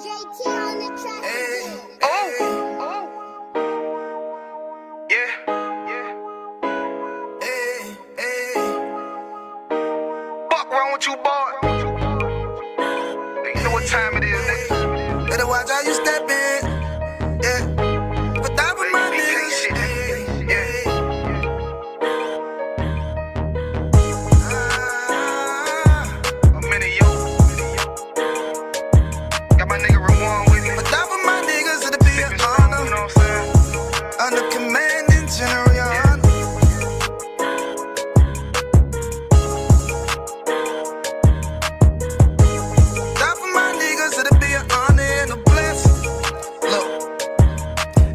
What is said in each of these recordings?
JT on the track. Fuck wrong with you, boy? You know what time it is, nigga. Better watch how you step in. Yeah. But that was my niggas. Yeah. I'm in it, yo. Got my nigga Rawan with me. But that was my niggas, it'll be an honor. You know what I'm saying? Under commanding general, your honor. That for my niggas, it'll be an honor and a blessing. Look,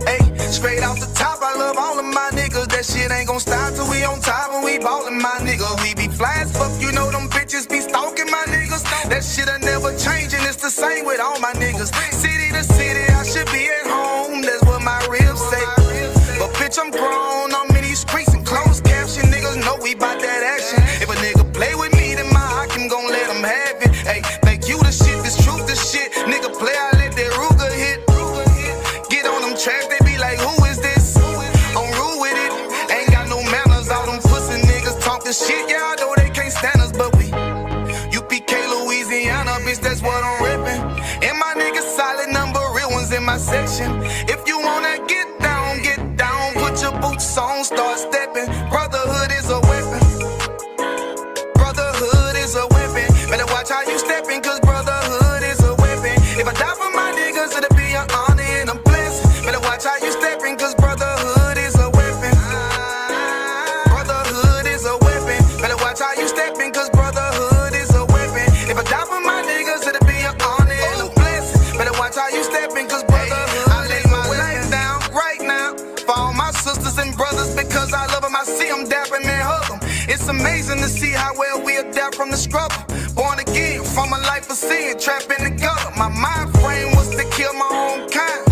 hey, straight off the top, I love all of my niggas. That shit ain't gon' stop till we on top and we ballin', my nigga. We be fly as fuck, you know them bitches be stalking my niggas. That shit'll never change and it's the same with all my niggas. City to city, I should be at home, that's what my ribs say. But bitch, I'm grown, I'm in these streets and closed caption. Niggas know we bout that action. If a nigga play with me, then my hakim gon' let him have it. Hey, think you the shit, this truth the shit. Nigga play, I let that Ruger hit. Get on them tracks, they be like, who is this? I'm rude with it, ain't got no manners. All them pussy niggas talking shit, yeah, I know they can't stand us, but we UPK Louisiana, bitch, that's what I'm rippin'. And my niggas solid, number real ones in my section. If you wanna get down, put your boots on, start stepping. Brotherhood is a weapon. Brotherhood is a weapon. Better watch how you stepping, cause brotherhood is a weapon. If I die for my niggas, it'll be an honor and a blessing. Better watch how you stepping, cause brotherhood is a weapon. Brotherhood is a weapon. Better watch how you stepping, cause brotherhood is a weapon. If I die for my niggas, it'll be an honor and a blessing. Better watch how you stepping, cause brotherhood I lay my life down right now for all my sisters and brothers, because I love them. I see them dapping and hug them. It's amazing to see how well we adapt from the struggle. Born again from a life of sin, trapped in the gutter. My mind frame was to kill my own kind.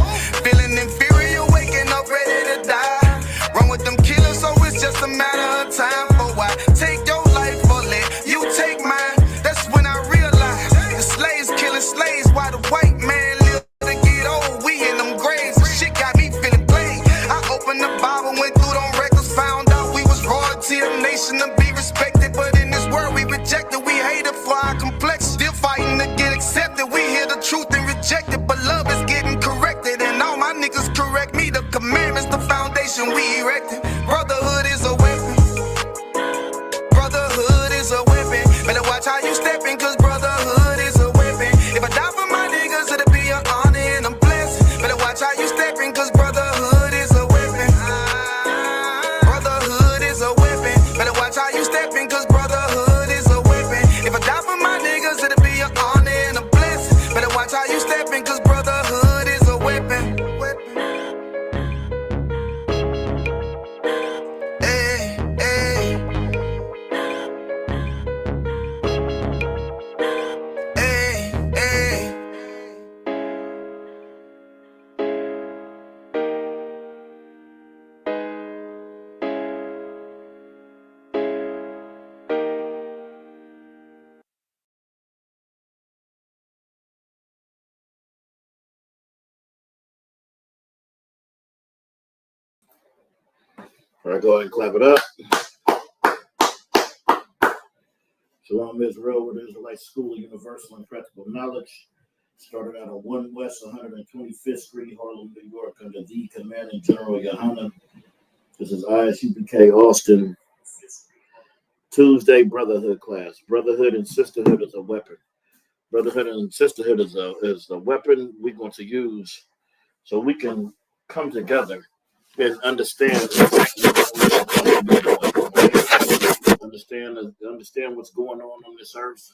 Feeling inferior, waking up ready to die. Run with them killers, so it's just a matter of time. For I take your life or let you take mine. That's when I realized the slaves killing slaves while the white man live to get old. We in them graves, the shit got me feeling played. I opened the Bible, went through them records, found out we was royalty, a nation to be respected. But in this world we rejected, we hated for our complex. Still fighting to get accepted. We hear the truth and reject it, but love is getting corrected. And all my niggas correct me. The commandments, the foundation we erected. Brotherhood is a weapon. Brotherhood is a weapon. Better watch how you stepping, cause brotherhood is a weapon. If I die for my niggas, it'll be an honor and a blessing. Better watch how you stepping, cause brotherhood is a weapon. Brotherhood is a weapon. Better watch how you stepping, cause brotherhood is a weapon. If I die for my niggas, it'll be an honor and a blessing. Better watch how you stepping, cause brotherhood is a weapon. Hey, hey. Hey, hey. All right, go ahead and clap it up. Shalom Israel, with the Israelite School of Universal and Practical Knowledge. Started out on 1 West 125th Street, Harlem, New York, under the Commanding General Yohanan. This is ISUPK Austin. Tuesday Brotherhood class. Brotherhood and sisterhood is a weapon. Brotherhood and sisterhood is a weapon we're going to use so we can come together and understand what's going on this earth,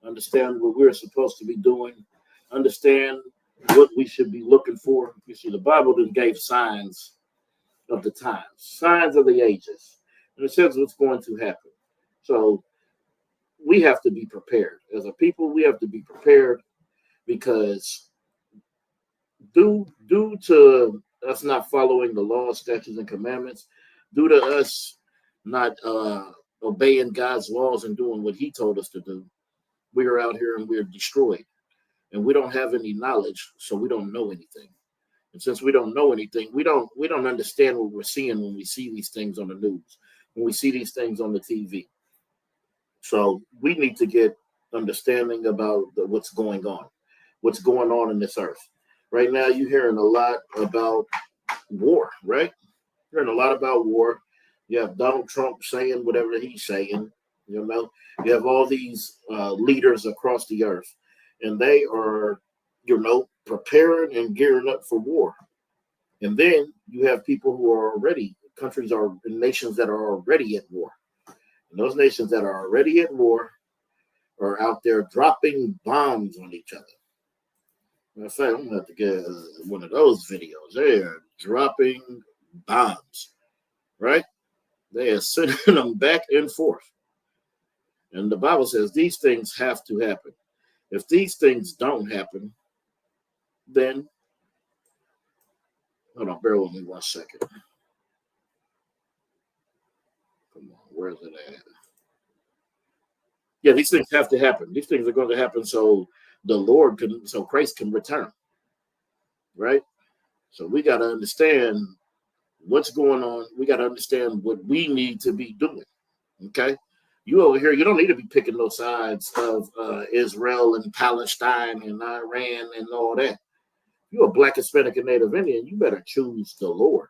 understand what we're supposed to be doing, understand what we should be looking for. You see, the Bible just gave signs of the times, signs of the ages, and it says what's going to happen. So we have to be prepared. As a people, we have to be prepared, because due to us not following the laws, statutes, and commandments, due to us not obeying God's laws and doing what he told us to do, we are out here and we're destroyed. and we don't have any knowledge, so we don't know anything. And since we don't know anything, we don't understand what we're seeing when we see these things on the news, when we see these things on the TV. So we need to get understanding about what's going on in this earth. Right now, you're hearing a lot about war, right? You're hearing a lot about war. You have Donald Trump saying whatever he's saying. You know, you have all these leaders across the earth, and they are, preparing and gearing up for war. And then you have people who are already, countries or nations that are already at war. And those nations that are already at war are out there dropping bombs on each other. Matter of fact, I'm going to have to get one of those videos. They are dropping bombs, right? They are sending them back and forth. And the Bible says these things have to happen. If these things don't happen, then, hold on, bear with me 1 second. Come on, where is it at? Yeah, these things have to happen. These things are going to happen so Christ can return, right? So we got to understand what's going on. We got to understand what we need to be doing, okay? You over here, you don't need to be picking no sides of Israel and Palestine and Iran and all that. You're a Black, Hispanic, and Native Indian. You better choose the Lord.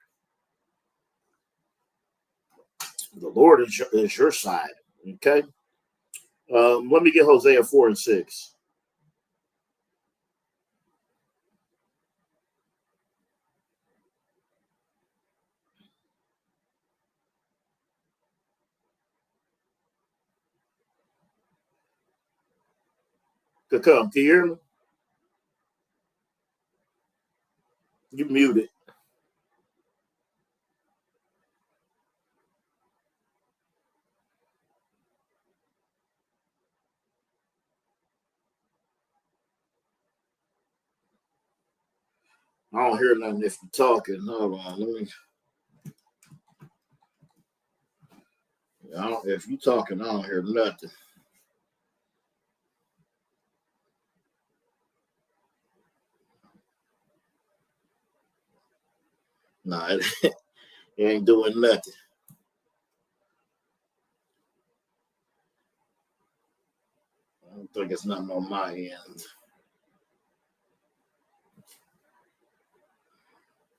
The Lord is your side, okay? Let me get Hosea 4 and 6. Come, can you hear me? You muted. I don't hear nothing if you're talking. Hold on, let me. If you're talking, I don't hear nothing. Nah, it ain't doing nothing. I don't think it's nothing on my end.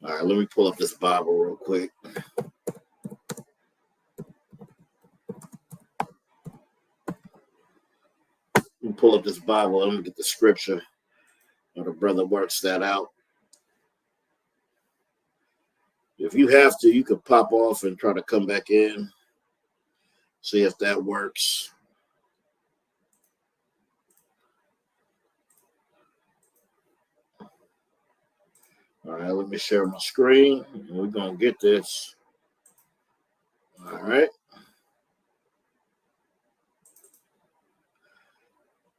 All right, let me pull up this Bible real quick. Let me pull up this Bible. Let me get the scripture. Or the brother works that out. If you have to, you could pop off and try to come back in. See if that works. All right, let me share my screen. We're going to get this. All right.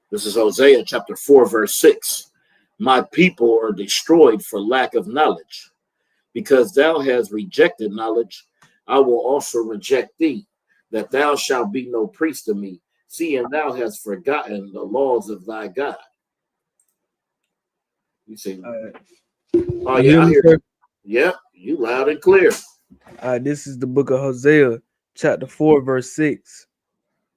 This is Hosea chapter 4, verse 6. My people are destroyed for lack of knowledge. Because thou hast rejected knowledge, I will also reject thee, that thou shalt be no priest to me, seeing thou hast forgotten the laws of thy God. You see? Oh, yeah, I hear you. Yep, you loud and clear. This is the book of Hosea, chapter 4, verse 6.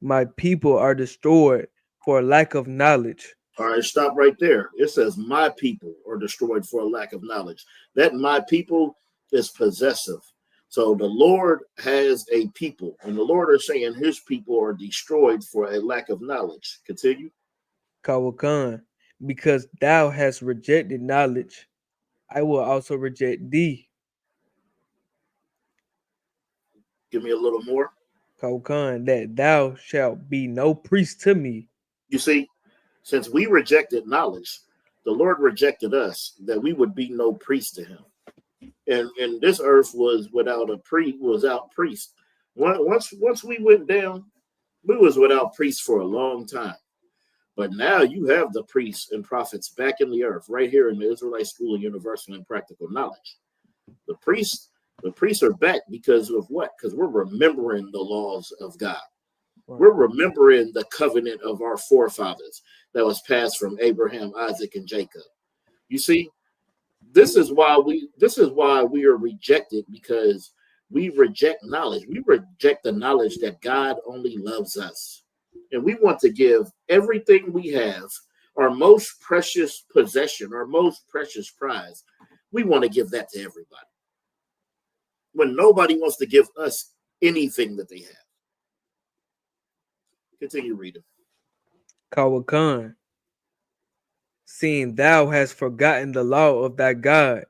My people are destroyed for lack of knowledge. All right, stop right there. It says, my people are destroyed for a lack of knowledge. That my people is possessive. So the Lord has a people, and the Lord is saying his people are destroyed for a lack of knowledge. Continue. Kawakan, because thou hast rejected knowledge, I will also reject thee. Give me a little more. Kawakan, that thou shalt be no priest to me. You see, since we rejected knowledge, the Lord rejected us, that we would be no priest to him. And this earth was without priest. Once we went down, we was without priests for a long time. But now you have the priests and prophets back in the earth, right here in the Israelite School of Universal and Practical Knowledge. The priests are back because of what? Because we're remembering the laws of God. Right. We're remembering the covenant of our forefathers. that was passed from Abraham, Isaac, and Jacob. You see, this is why we are rejected, because we reject knowledge. We reject the knowledge that God only loves us. And we want to give everything we have, our most precious possession, our most precious prize. We want to give that to everybody, when nobody wants to give us anything that they have. Continue reading. Kawakan, seeing thou hast forgotten the law of thy God,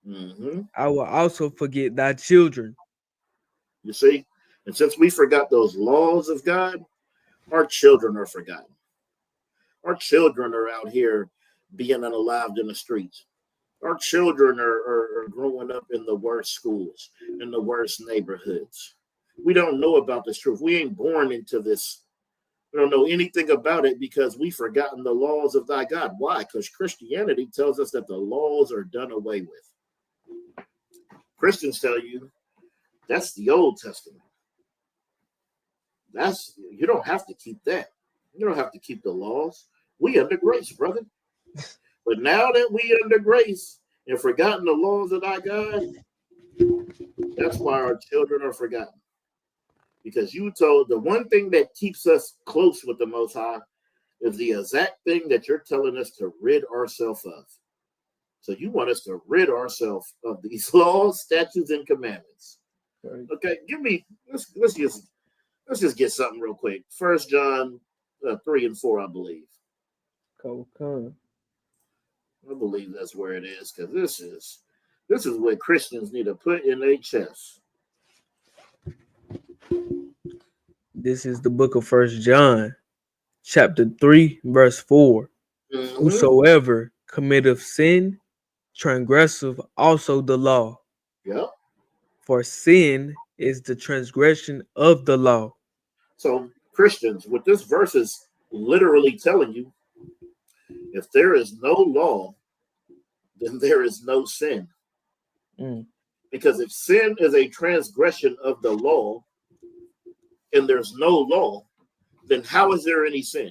Mm-hmm. I will also forget thy children. You see? And since we forgot those laws of God, our children are forgotten. Our children are out here being unalived in the streets. Our children are growing up in the worst schools, in the worst neighborhoods. We don't know about this truth. We ain't born into this. We don't know anything about it because we've forgotten the laws of thy God. Why? Because Christianity tells us that the laws are done away with. Christians tell you that's the Old Testament. You don't have to keep that. You don't have to keep the laws. We under grace, brother. But now that we under grace and forgotten the laws of our God, that's why our children are forgotten. Because you told the one thing that keeps us close with the Most High is the exact thing that you're telling us to rid ourselves of. So you want us to rid ourselves of these laws, statutes, and commandments. Right. Okay, let's just get something real quick. 1 John 3 and 4, I believe. Kawakan. I believe that's where it is, because this is what Christians need to put in their chest. This is the book of 1 John, chapter 3, verse 4. Mm-hmm. Whosoever committeth sin, transgresseth also the law. Yep. For sin is the transgression of the law. So Christians, what this verse is literally telling you, if there is no law, then there is no sin. Because if sin is a transgression of the law and there's no law, then how is there any sin?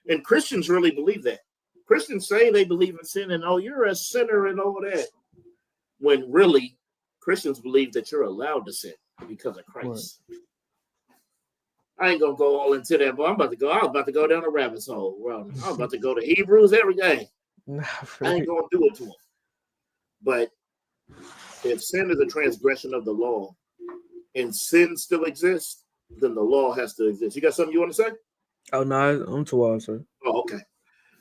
And Christians really believe that. Christians say they believe in sin and, oh, you're a sinner and all that. When really, Christians believe that you're allowed to sin because of Christ. Right. I ain't going to go all into that, but I was about to go down a rabbit hole. Well, I'm about to go to Hebrews every day. I ain't going to do it to them. But if sin is a transgression of the law and sin still exists, then the law has to exist. You got something you want to say? Oh, no, I'm too old, sir. Oh, okay.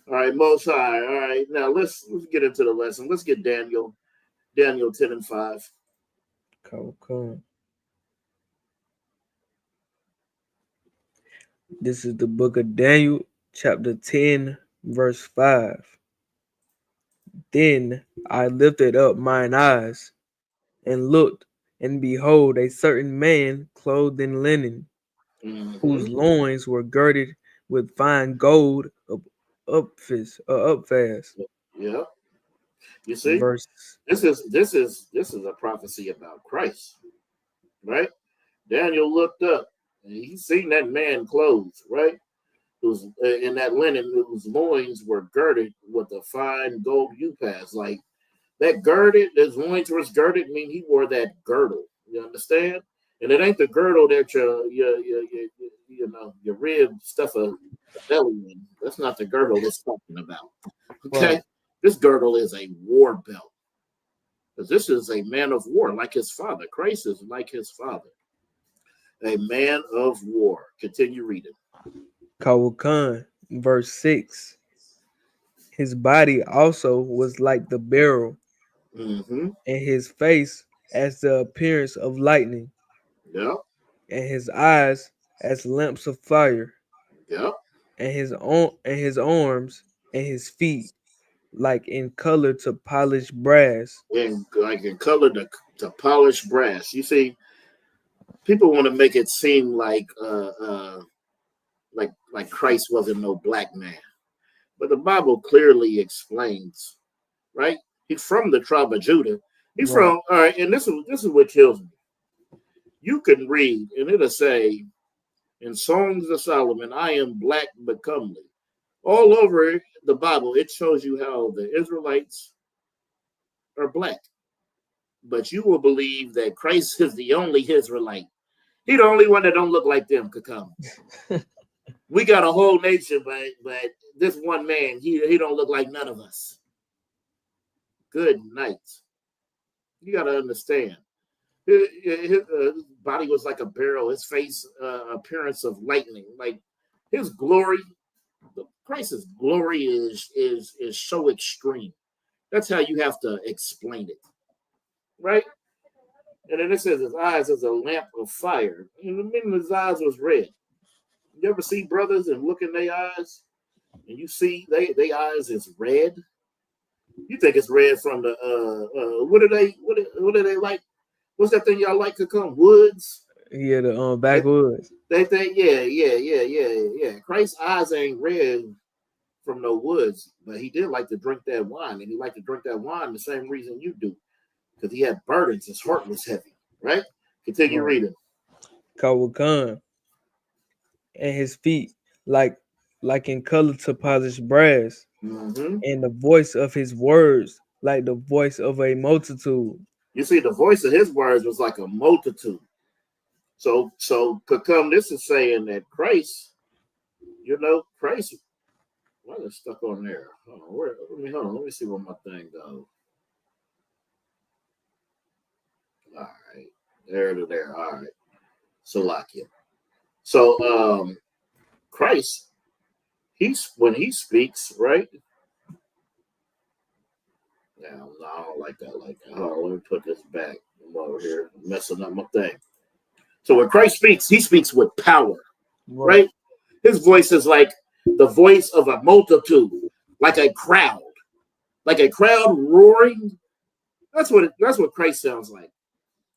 All right, Most High. All right, now let's get into the lesson. Let's get Daniel 10 and 5. Cool. This is the book of Daniel, chapter 10, verse 5. Then I lifted up mine eyes and looked, and behold, a certain man clothed in linen, whose loins were girded with fine gold upfast. Yeah. You see, this is a prophecy about Christ, right? Daniel looked up and he seen that man clothed, right? Who's in that linen, whose loins were girded with a fine gold upas. Like that girded, his loins was girded, mean he wore that girdle. You understand? And it ain't the girdle that your rib stuff a belly in. That's not the girdle it's talking about. Okay. Wow. This girdle is a war belt. Because this is a man of war, like his father. Christ is like his father. A man of war. Continue reading. Kawakan, verse 6. His body also was like the beryl, and his face as the appearance of lightning. Yep. And his eyes as lamps of fire. Yep. And his arms and his feet like in color to polished brass. And like in color to polished brass. You see, people want to make it seem like Christ wasn't no black man. But the Bible clearly explains, right? He's from the tribe of Judah. He's from, all right, and this is what kills me. You can read, and it'll say, in Songs of Solomon, I am black but comely. All over the Bible, it shows you how the Israelites are black. But you will believe that Christ is the only Israelite. He the only one that don't look like them could come. We got a whole nation, but this one man, he don't look like none of us. Good night. You got to understand. His body was like a barrel. His face, appearance of lightning. Like his glory, Christ's glory is so extreme. That's how you have to explain it, right? And then it says his eyes is a lamp of fire. And the meaning his eyes was red. You ever see brothers and look in their eyes, and you see they eyes is red? You think it's red from the what do they like? What's that thing y'all like to come? Woods? Yeah, the backwoods. They think, yeah. Christ's eyes ain't red from no woods, but he did like to drink that wine, and he liked to drink that wine the same reason you do, because he had burdens. His heart was heavy, right? Continue reading. Kawakan. And his feet like in color to polished brass, and the voice of his words like the voice of a multitude. You see, the voice of his words was like a multitude. So Kakam, this is saying that Christ, Christ, why is it stuck on there? Hold on, let me see where my thing goes. All right, there to there. All right, Salakia. So Christ, when he speaks, right? Now, I don't like that. Hold on, let me put this back. I'm over here messing up my thing. So when Christ speaks, he speaks with power, right? His voice is like the voice of a multitude, like a crowd roaring. That's what Christ sounds like.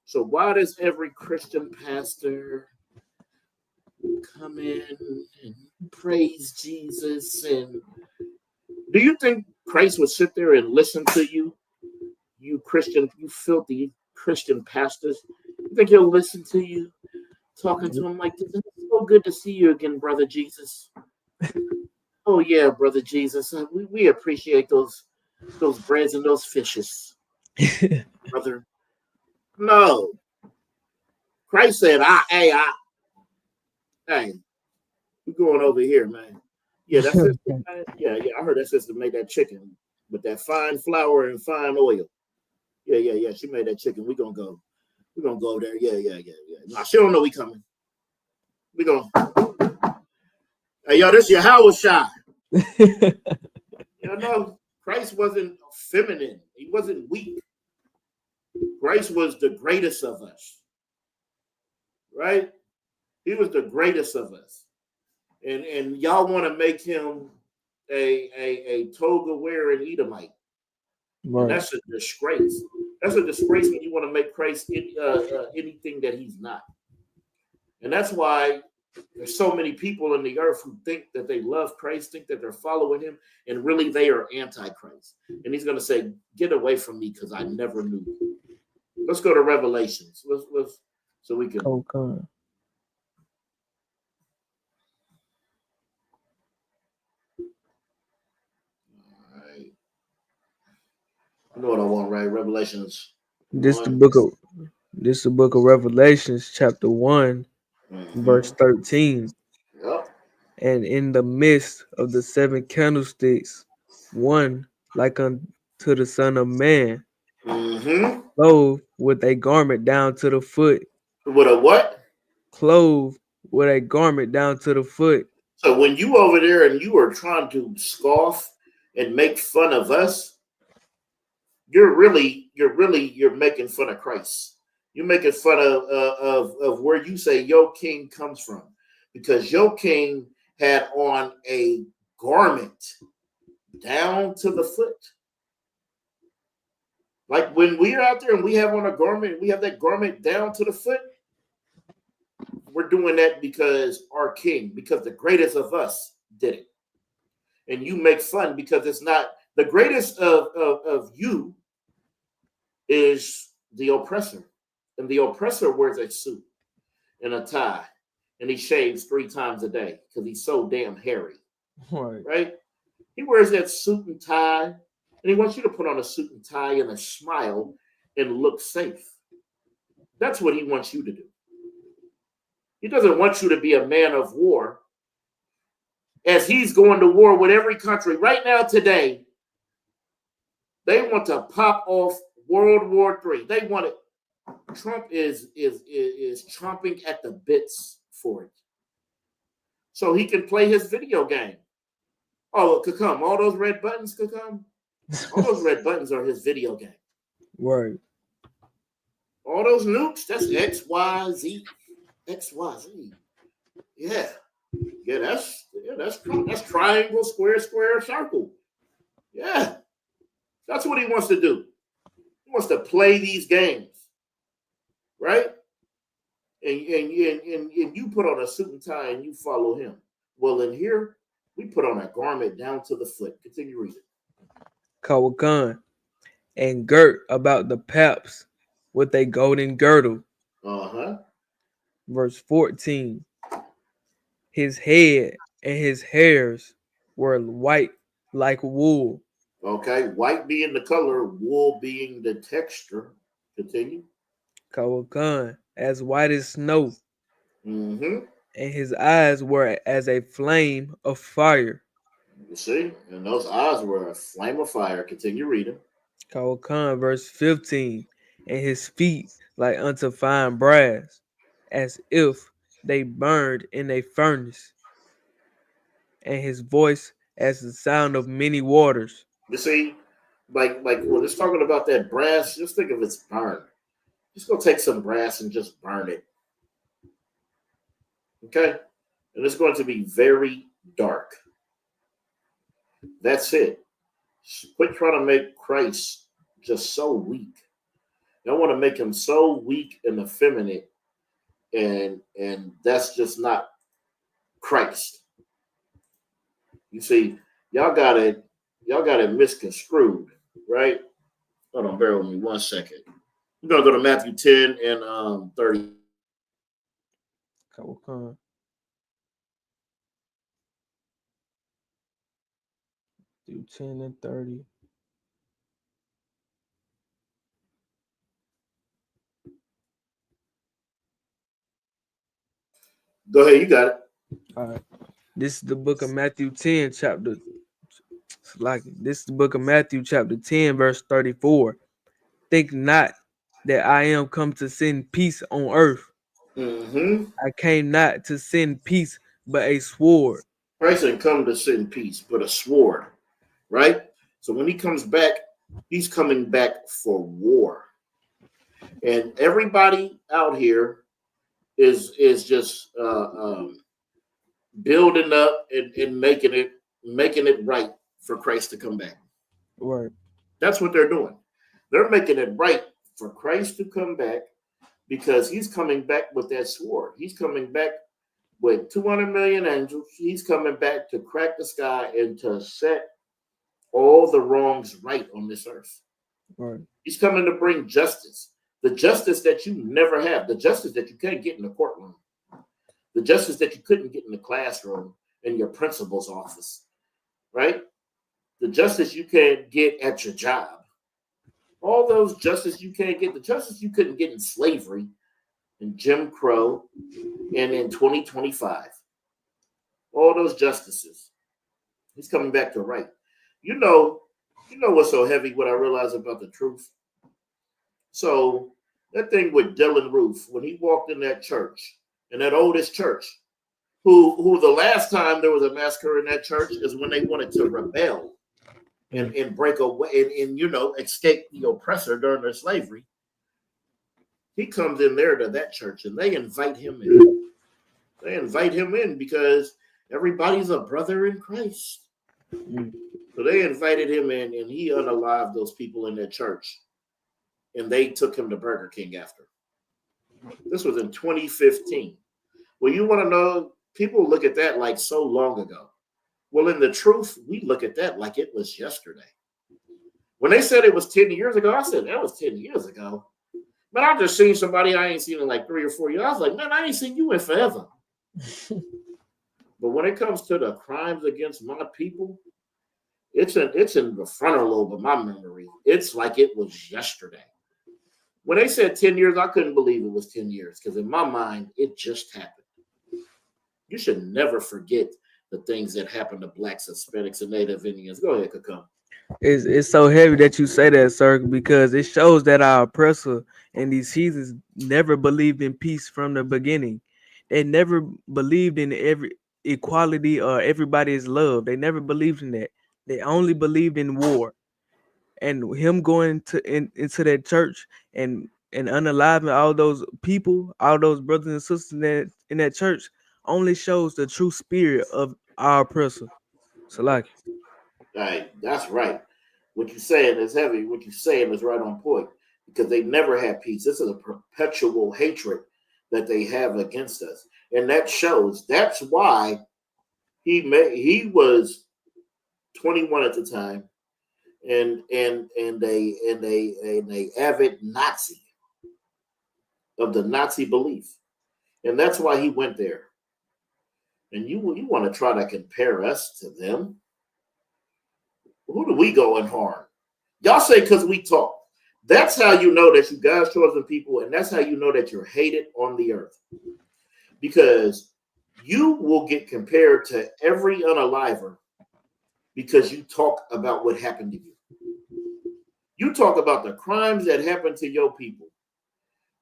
So why does every Christian pastor come in and praise Jesus? And do you think Christ would sit there and listen to you filthy Christian pastors? You think he'll listen to you talking to him like this? It's so good to see you again, brother Jesus. Oh yeah, brother Jesus. We appreciate those breads and those fishes, brother. No. Christ said, hey, we're going over here, man. Yeah, that's it. Yeah, I heard that sister made that chicken with that fine flour and fine oil. Yeah. She made that chicken. We're gonna go there. Yeah. Nah, she don't know we coming. We gonna. Hey, yo, this your Howard shot. No, Christ wasn't feminine. He wasn't weak. Christ was the greatest of us. Right? He was the greatest of us. And y'all want to make him a toga wearing Edomite. Right. That's a disgrace. That's a disgrace when you want to make Christ anything that he's not. And that's why there's so many people in the earth who think that they love Christ, think that they're following him, and really they are anti-Christ. And he's going to say, get away from me because I never knew you. Let's go to Revelations. Let's so we can. Okay. You know what I want, right? Revelations. This the book of Revelations, chapter 1, verse 13. Yep. And in the midst of the 7 candlesticks, one like unto the Son of Man, clothed with a garment down to the foot. With a what? Clothed with a garment down to the foot. So when you over there and you are trying to scoff and make fun of us, you're making fun of Christ. You're making fun of where you say your king comes from, because your king had on a garment down to the foot. Like when we're out there and we have on a garment, we have that garment down to the foot. We're doing that because our king, because the greatest of us did it. And you make fun because it's not the greatest of you is the oppressor. And the oppressor wears a suit and a tie, and he shaves 3 times a day because he's so damn hairy. Right? He wears that suit and tie, and he wants you to put on a suit and tie and a smile and look safe. That's what he wants you to do. He doesn't want you to be a man of war as he's going to war with every country. Right now, today, they want to pop off World War III. They want it. Trump is chomping at the bits for it. So he can play his video game. Oh, it could come. All those red buttons could come. All those red buttons are his video game. Right. All those nukes, that's X, Y, Z. X, Y, Z. Yeah. Yeah, that's triangle, square, circle. Yeah. That's what he wants to do. He wants to play these games. Right? And you put on a suit and tie and you follow him. Well, in here, we put on a garment down to the foot. Continue reading. Kawakan, and girt about the paps with a golden girdle. Verse 14. His head and his hairs were white like wool. Okay, white being the color, wool being the texture. Continue. Kawakan, as white as snow. Mm-hmm. And his eyes were as a flame of fire. You see? And those eyes were a flame of fire. Continue reading. Kawakan, verse 15. And his feet like unto fine brass, as if they burned in a furnace. And his voice as the sound of many waters. You see? Like when it's talking about that brass, just think of it's burned. Just go take some brass and just burn it. Okay? And it's going to be very dark. That's it. Quit trying to make Christ just so weak. Y'all want to make him so weak and effeminate, and that's just not Christ. You see, y'all got it misconstrued, right? Hold on, bear with me 1 second. We're gonna go to Matthew 10 and 30. Kawakan. Do 10 and 30. Go ahead, you got it. All right. This is the book of Matthew 10, chapter. This is the book of Matthew, chapter 10, verse 34. Think not that I am come to send peace on earth. Mm-hmm. I came not to send peace, but a sword. Christ didn't come to send peace, but a sword, right? So when he comes back, he's coming back for war. And everybody out here is just building up and making it right for Christ to come back. Right. That's what they're doing. They're making it right for Christ to come back because he's coming back with that sword. He's coming back with 200 million angels. He's coming back to crack the sky and to set all the wrongs right on this earth. Right. He's coming to bring justice. The justice that you never have. The justice that you can't get in the courtroom. The justice that you couldn't get in the classroom in your principal's office. Right? The justice you can't get at your job. All those justice you can't get. The justice you couldn't get in slavery, in Jim Crow, and in 2025. All those justices. He's coming back to right. You know what's so heavy, what I realize about the truth? So that thing with Dylan Roof, when he walked in that church, in that oldest church, who the last time there was a massacre in that church is when they wanted to rebel and break away and escape the oppressor during their slavery. He comes in there to that church and they invite him in. They invite him in because everybody's a brother in Christ. So they invited him in and he unalived those people in that church. And they took him to Burger King after. This was in 2015. Well, you want to know, people look at that like so long ago. Well, in the truth, we look at that like it was yesterday. When they said it was 10 years ago, I said, that was 10 years ago. Man, I just seen somebody I ain't seen in like 3 or 4 years. I was like, man, I ain't seen you in forever. But when it comes to the crimes against my people, it's in the frontal lobe of my memory. It's like it was yesterday. When they said 10 years, I couldn't believe it was 10 years because in my mind, it just happened. You should never forget the things that happened to Blacks, Hispanics, and Native Indians. Go ahead, Kakam. It's so heavy that you say that, sir, because it shows that our oppressor and these heathens never believed in peace from the beginning. They never believed in every equality or everybody is loved. They never believed in that. They only believed in war. And him going into that church and unaliving all those people, all those brothers and sisters in that church, only shows the true spirit of our oppressor. So like, Right, that's right. What you're saying is heavy. What you're saying is right on point because they never had peace. This is a perpetual hatred that they have against us, and that shows. That's why he was 21 at the time, and a avid Nazi of the Nazi belief, and that's why he went there. And you want to try to compare us to them? Who do we go and harm? Y'all say because we talk. That's how you know that you God's chosen people, and that's how you know that you're hated on the earth. Because you will get compared to every unaliver because you talk about what happened to you. You talk about the crimes that happened to your people,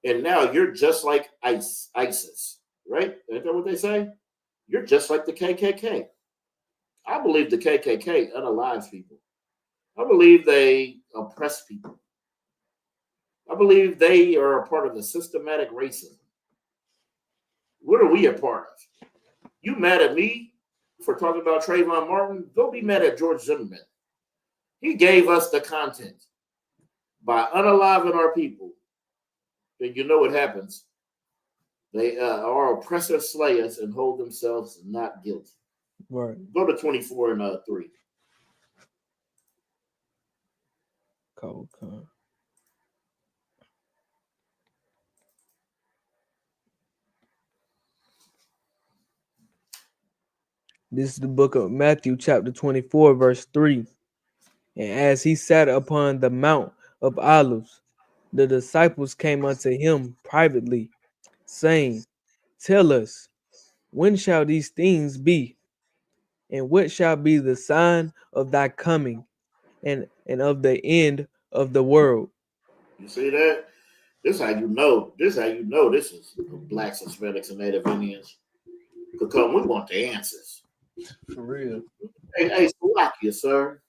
and now you're just like ISIS, right? Isn't that what they say? You're just like the KKK. I believe the KKK unalives people. I believe they oppress people. I believe they are a part of the systematic racism. What are we a part of? You mad at me for talking about Trayvon Martin? Go be mad at George Zimmerman. He gave us the content. By unaliving our people, then you know what happens. They our oppressors slay us and hold themselves not guilty. right. Go to 24 and 3. Cold. This is the book of Matthew, chapter 24, verse 3. And as he sat upon the Mount of Olives, the disciples came unto him privately, saying, Tell us, when shall these things be? And what shall be the sign of thy coming and of the end of the world? You see that? This is how you know. This is how you know this is Blacks, Hispanics, and Native Indians. Because we want the answers. For real. Hey, Slovakia, sir.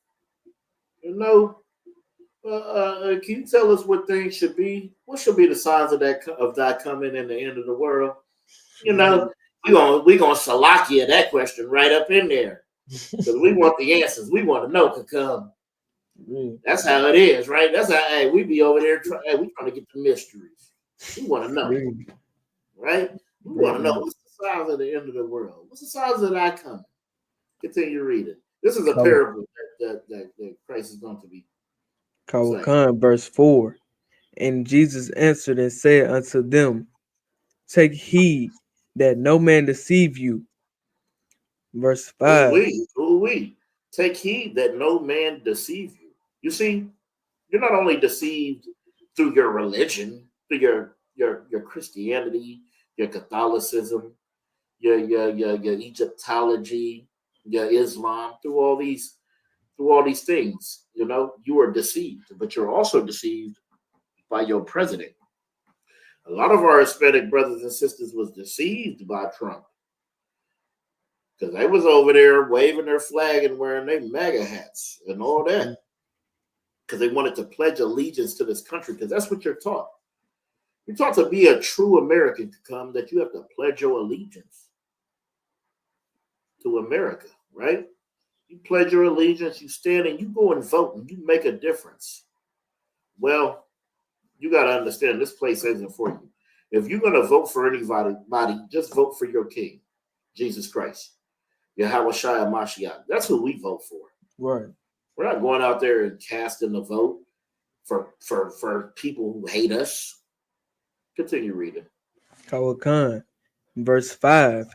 You know, can you tell us what things should be? What should be the signs of that coming and the end of the world? You know, we gonna Slovakia that question right up in there because we want the answers. We want to know. Come. That's how it is, right? That's how we be over there. We trying to get the mysteries. We want to know, right? We want to know what's the signs of the end of the world. What's the signs of that coming? Continue reading. This is a parable that Christ is going to be. Khan, verse 4. And Jesus answered and said unto them, Take heed that no man deceive you. Verse 5. We take heed that no man deceive you. You see, you're not only deceived through your religion, through your Christianity, your Catholicism, your Egyptology, your Islam, through all these things, you know, you are deceived, but you're also deceived by your president. A lot of our Hispanic brothers and sisters was deceived by Trump because they was over there waving their flag and wearing their MAGA hats and all that because they wanted to pledge allegiance to this country because that's what you're taught. You're taught to be a true American to come that you have to pledge your allegiance to America, right? You pledge your allegiance, you stand and you go and vote and you make a difference. Well, you got to understand this place isn't for you. If you're going to vote for anybody, just vote for your king, Jesus Christ, Yahweh Shai Mashiach. That's who we vote for. Right. We're not going out there and casting the vote for people who hate us. Continue reading. Khan, verse 5.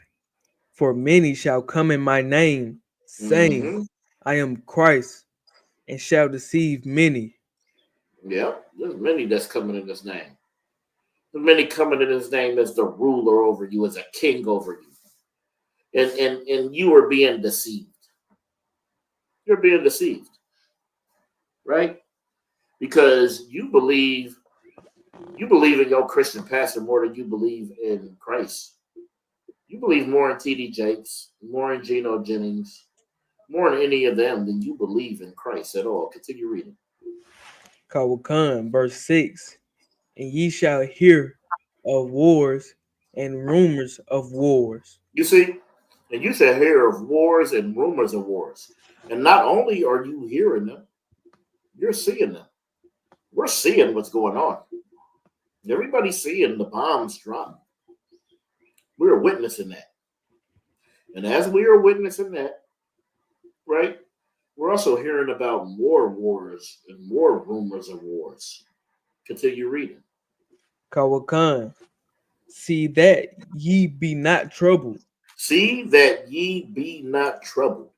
For many shall come in my name, saying, Mm-hmm. I am Christ, and shall deceive many. Yeah, there's many that's coming in His name. There's many coming in His name as the ruler over you, as a king over you, and you are being deceived. You're being deceived, right? Because you believe in your Christian pastor more than you believe in Christ. You believe more in T.D. Jakes, more in Geno Jennings, more in any of them than you believe in Christ at all. Continue reading. Kawakan, verse 6. And ye shall hear of wars and rumors of wars. You see, and you shall hear of wars and rumors of wars. And not only are you hearing them, you're seeing them. We're seeing what's going on. Everybody's seeing the bombs drop. We're witnessing that. And as we are witnessing that, right, we're also hearing about more wars and more rumors of wars. Continue reading. Kawakan, see that ye be not troubled. See that ye be not troubled.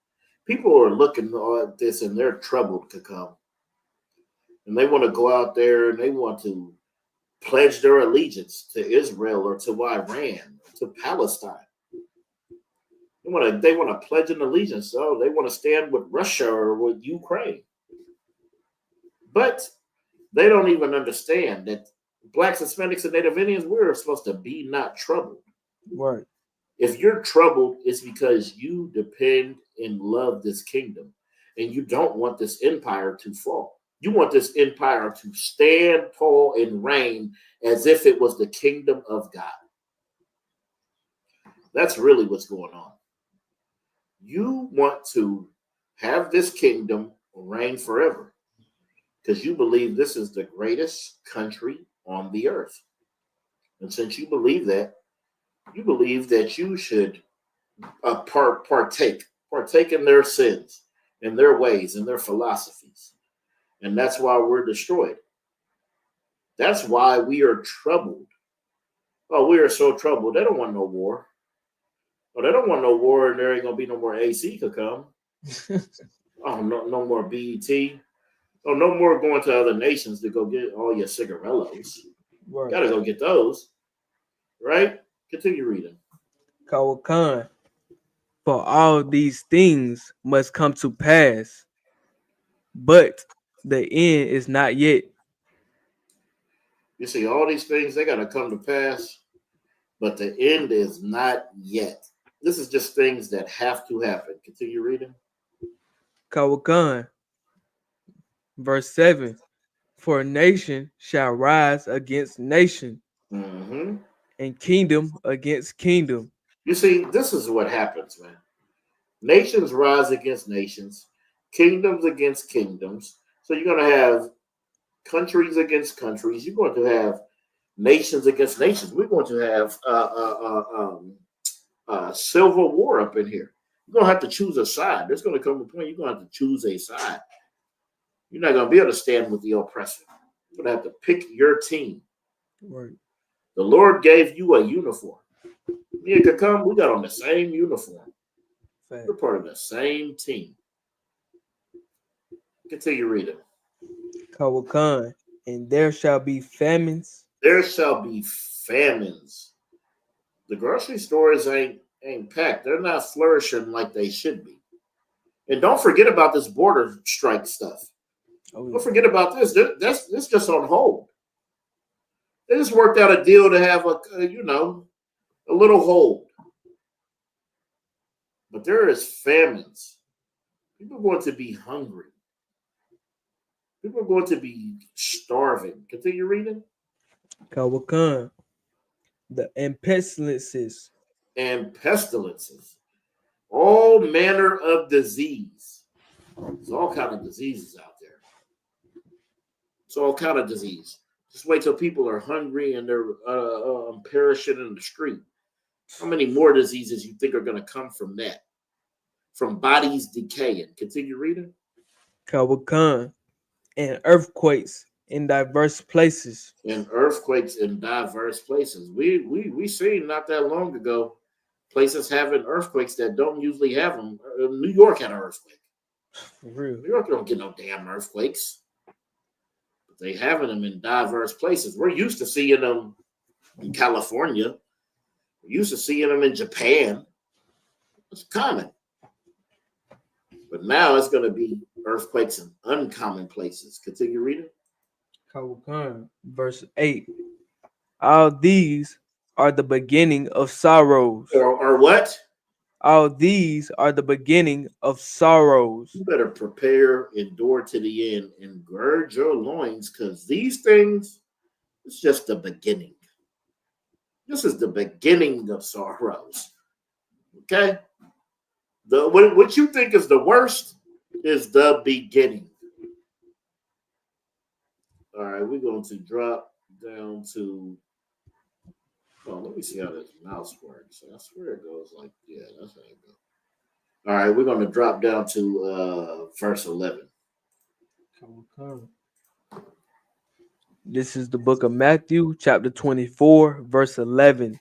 People are looking at this and they're troubled to come. And they want to go out there and they want to pledge their allegiance to Israel or to Iran, to Palestine. They want to pledge an allegiance. So they want to stand with Russia or with Ukraine. But they don't even understand that Blacks, Hispanics, and Native Indians, we're supposed to be not troubled. Right. If you're troubled, it's because you depend and love this kingdom and you don't want this empire to fall. You want this empire to stand tall and reign as if it was the kingdom of God. That's really what's going on. You want to have this kingdom reign forever because you believe this is the greatest country on the earth. And since you believe that you should partake in their sins, in their ways, in their philosophies. And that's why we're destroyed. That's why we are troubled. Oh, we are so troubled. They don't want no war. Oh, they don't want no war, and there ain't gonna be no more AC could come. Oh, no more BET. Oh, no more going to other nations to go get all your cigarillos. Right. Gotta go get those. Right? Continue reading. Kawakan, for all these things must come to pass, but the end is not yet. You see, all these things, they gotta come to pass, but the end is not yet. This is just things that have to happen. Continue reading. Kawakan, verse 7. For nation shall rise against nation, Mm-hmm. and kingdom against kingdom. You see, this is what happens, man. Nations rise against nations, kingdoms against kingdoms. So you're going to have countries against countries. You're going to have nations against nations. We're going to have civil war up in here. You're going to have to choose a side. There's going to come a point you're going to have to choose a side. You're not going to be able to stand with the oppressor. You're going to have to pick your team. Right. The Lord gave you a uniform. Me and Kakam, we got on the same uniform. Fact. We're part of the same team. Continue reading. Kawakan, and there shall be famines. There shall be famines. The grocery stores ain't packed. They're not flourishing like they should be. And don't forget about this border strike stuff. Oh, yeah. Don't forget about this. That's just on hold. They just worked out a deal to have a little hold. But there is famines. People are going to be hungry. People are going to be starving. Continue reading. Kawakan, and pestilences. And pestilences. All manner of disease. There's all kind of diseases out there. It's all kind of disease. Just wait till people are hungry and they're perishing in the street. How many more diseases you think are going to come from that? From bodies decaying. Continue reading. Kawakan, and earthquakes in diverse places. And earthquakes in diverse places. We seen not that long ago places having earthquakes that don't usually have them. New York had an earthquake. For real. New York don't get no damn earthquakes. But they having them in diverse places. We're used to seeing them in California. We're used to seeing them in Japan. It's common. But now it's going to be earthquakes in uncommon places. Continue reading. Verse 8. All these are the beginning of sorrows. Or what? All these are the beginning of sorrows. You better prepare, endure to the end, and gird your loins, because these things, it's just the beginning. This is the beginning of sorrows. Okay? What you think is the worst is the beginning. All right, we're going to drop down to. Oh, let me see how this mouse works. I swear it goes like, yeah, that's how it goes. All right, we're going to drop down to verse 11. This is the book of Matthew, chapter 24, verse 11.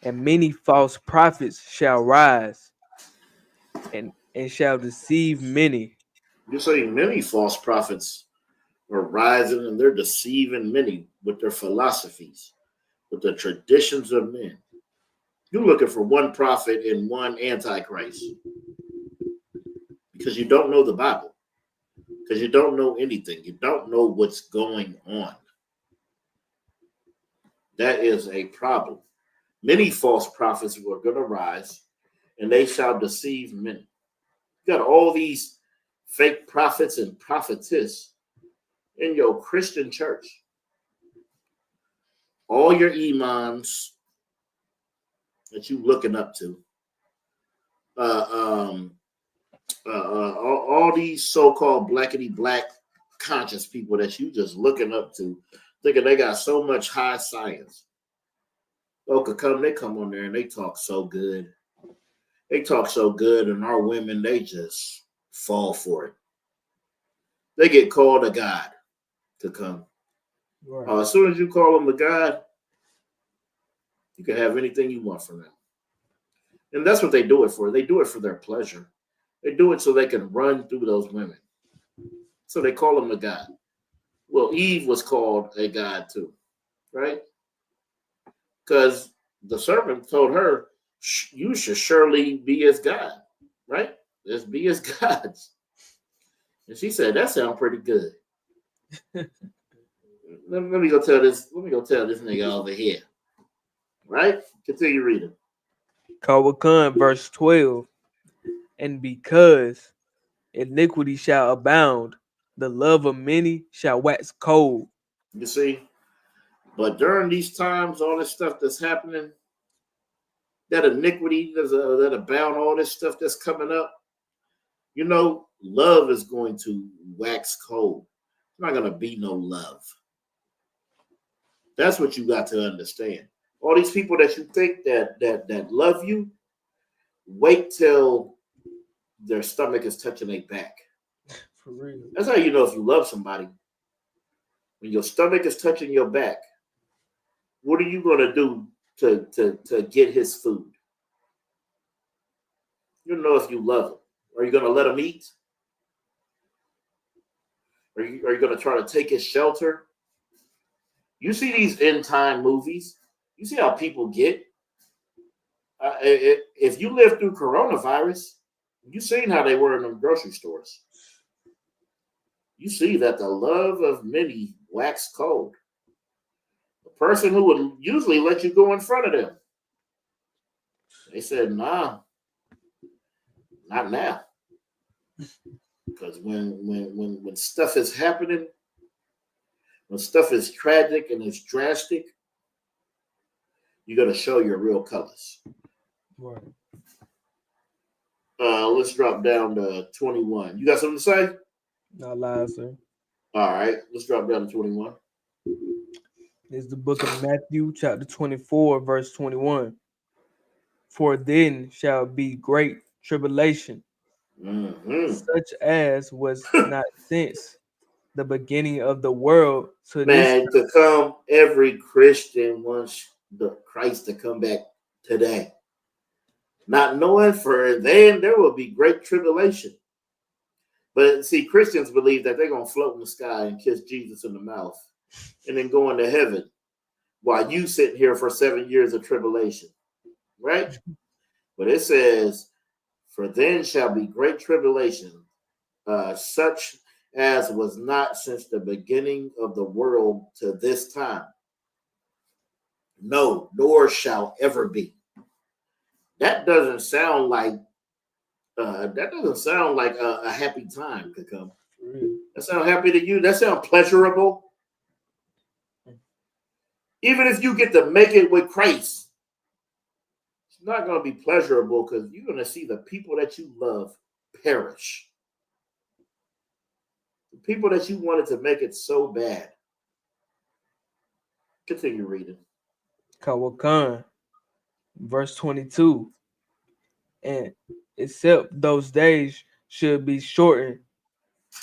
And many false prophets shall rise and shall deceive many. You say many false prophets are rising and they're deceiving many with their philosophies, with the traditions of men. You're looking for one prophet and one antichrist because you don't know the Bible, because you don't know anything. You don't know what's going on. That is a problem. Many false prophets are going to rise and they shall deceive many. You got all these fake prophets and prophetess in your Christian church. All your imams that you looking up to, all these so-called blackity black conscious people that you just looking up to, thinking they got so much high science. They come on there and they talk so good. They talk so good, and our women, they just fall for it. They get called a god to come. Right. As soon as you call them a god, you can have anything you want from them. And that's what they do it for. They do it for their pleasure. They do it so they can run through those women. So they call them a god. Well, Eve was called a god too, right? Because the serpent told her, you should surely be as God, right? Let's be as gods. And she said, that sounds pretty good. let me go tell this nigga over here. Right? Continue reading. Verse 12. And because iniquity shall abound, the love of many shall wax cold. You see? But during these times, all this stuff that's happening, that iniquity, that abound, all this stuff that's coming up, you know, love is going to wax cold. There's not going to be no love. That's what you got to understand. All these people that you think that love you, wait till their stomach is touching their back. For real. That's how you know if you love somebody. When your stomach is touching your back, what are you going to do to get his food? You know if you love him. Are you going to let him eat? Are you going to try to take his shelter? You see these end time movies. You see how people get. If you lived through coronavirus, you seen how they were in them grocery stores. You see that the love of many wax cold. The person who would usually let you go in front of them, they said, nah, not now. Because when stuff is happening, when stuff is tragic and it's drastic, you got to show your real colors. Right. Let's drop down to 21. You got something to say? Not lie, sir. All right, let's drop down to 21. It's the book of Matthew, chapter 24, verse 21. For then shall be great tribulation, such as was not since the beginning of the world to man, to come. Every Christian wants the Christ to come back today. not knowing for then there will be great tribulation. But see, Christians believe that they're going to float in the sky and kiss Jesus in the mouth and then go into heaven while you sitting here for 7 years of tribulation, right? But it says, for then shall be great tribulation, such as was not since the beginning of the world to this time. No, nor shall ever be. That doesn't sound like a happy time could come. That sound happy to you? That sound pleasurable? Even if you get to make it with Christ, it's not going to be pleasurable because you're going to see the people that you love perish. The people that you wanted to make it so bad. Continue reading. Kawakan, verse 22. And except those days should be shortened,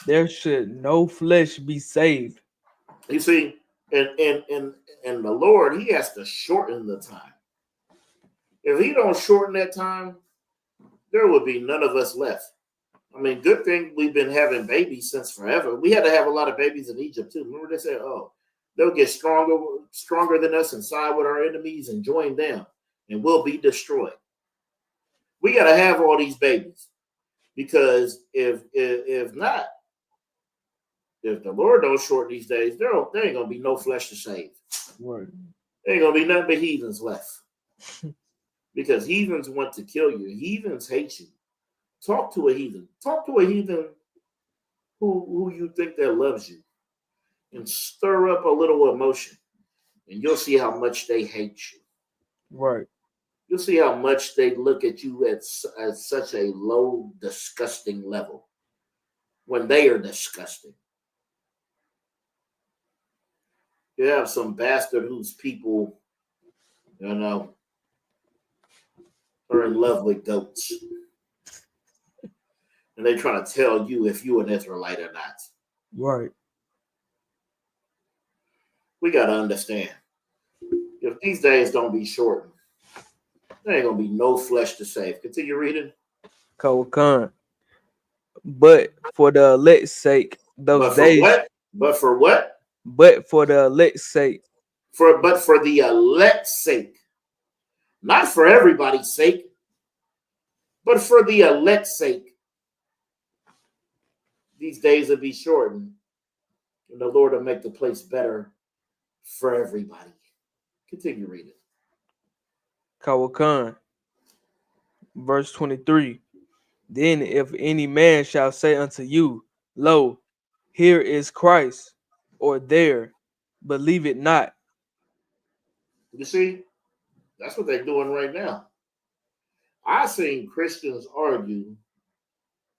there should no flesh be saved. You see, and the Lord, he has to shorten the time. If he don't shorten that time, there would be none of us left. I mean, good thing we've been having babies since forever. We had to have a lot of babies in Egypt too. Remember they said, oh, they'll get stronger than us and side with our enemies and join them, and we'll be destroyed. We got to have all these babies because if not, if the Lord don't shorten these days, there ain't gonna be no flesh to save. Right. There ain't gonna be nothing but heathens left. Because heathens want to kill you. Heathens hate you. Talk to a heathen. Talk to a heathen who you think that loves you. And stir up a little emotion. And you'll see how much they hate you. Right. You'll see how much they look at you at such a low, disgusting level. When they are disgusting. You have some bastard whose people, are in love with goats. And they try to tell you if you an Israelite or not. Right. We got to understand. If these days don't be shortened, there ain't going to be no flesh to save. Continue reading. Kawakan. But for the elect's sake, those days. What? But for what? But for the elect's sake. But for the elect's sake. Not for everybody's sake. But for the elect's sake. These days will be shortened. And the Lord will make the place better for everybody. Continue reading. Kawakan. Verse 23. Then if any man shall say unto you, lo, here is Christ, or there, believe it not. You see, that's what they're doing right now. I seen Christians argue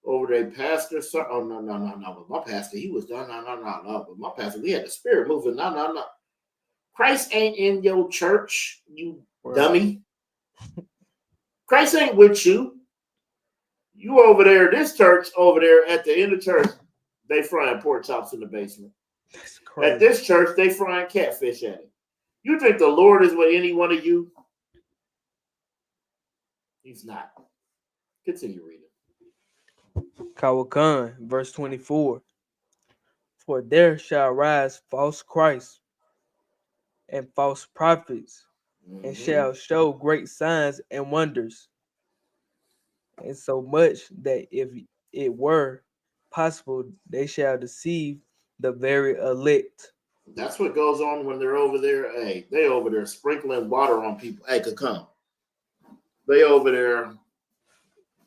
over their pastor. Oh, no. But my pastor, he was done. No. But my pastor, we had the spirit moving. No. Christ ain't in your church, you dummy. Christ ain't with you. You over there, this church over there at the end of church, they frying pork chops in the basement. At this church, they frying catfish at it. You think the Lord is with any one of you? He's not. Continue reading. Kawakan, verse 24. For there shall rise false Christs and false prophets, and shall show great signs and wonders. And so much that if it were possible, they shall deceive the very elect. That's what goes on when they're over there. Hey, they over there sprinkling water on people. Hey, could come. They over there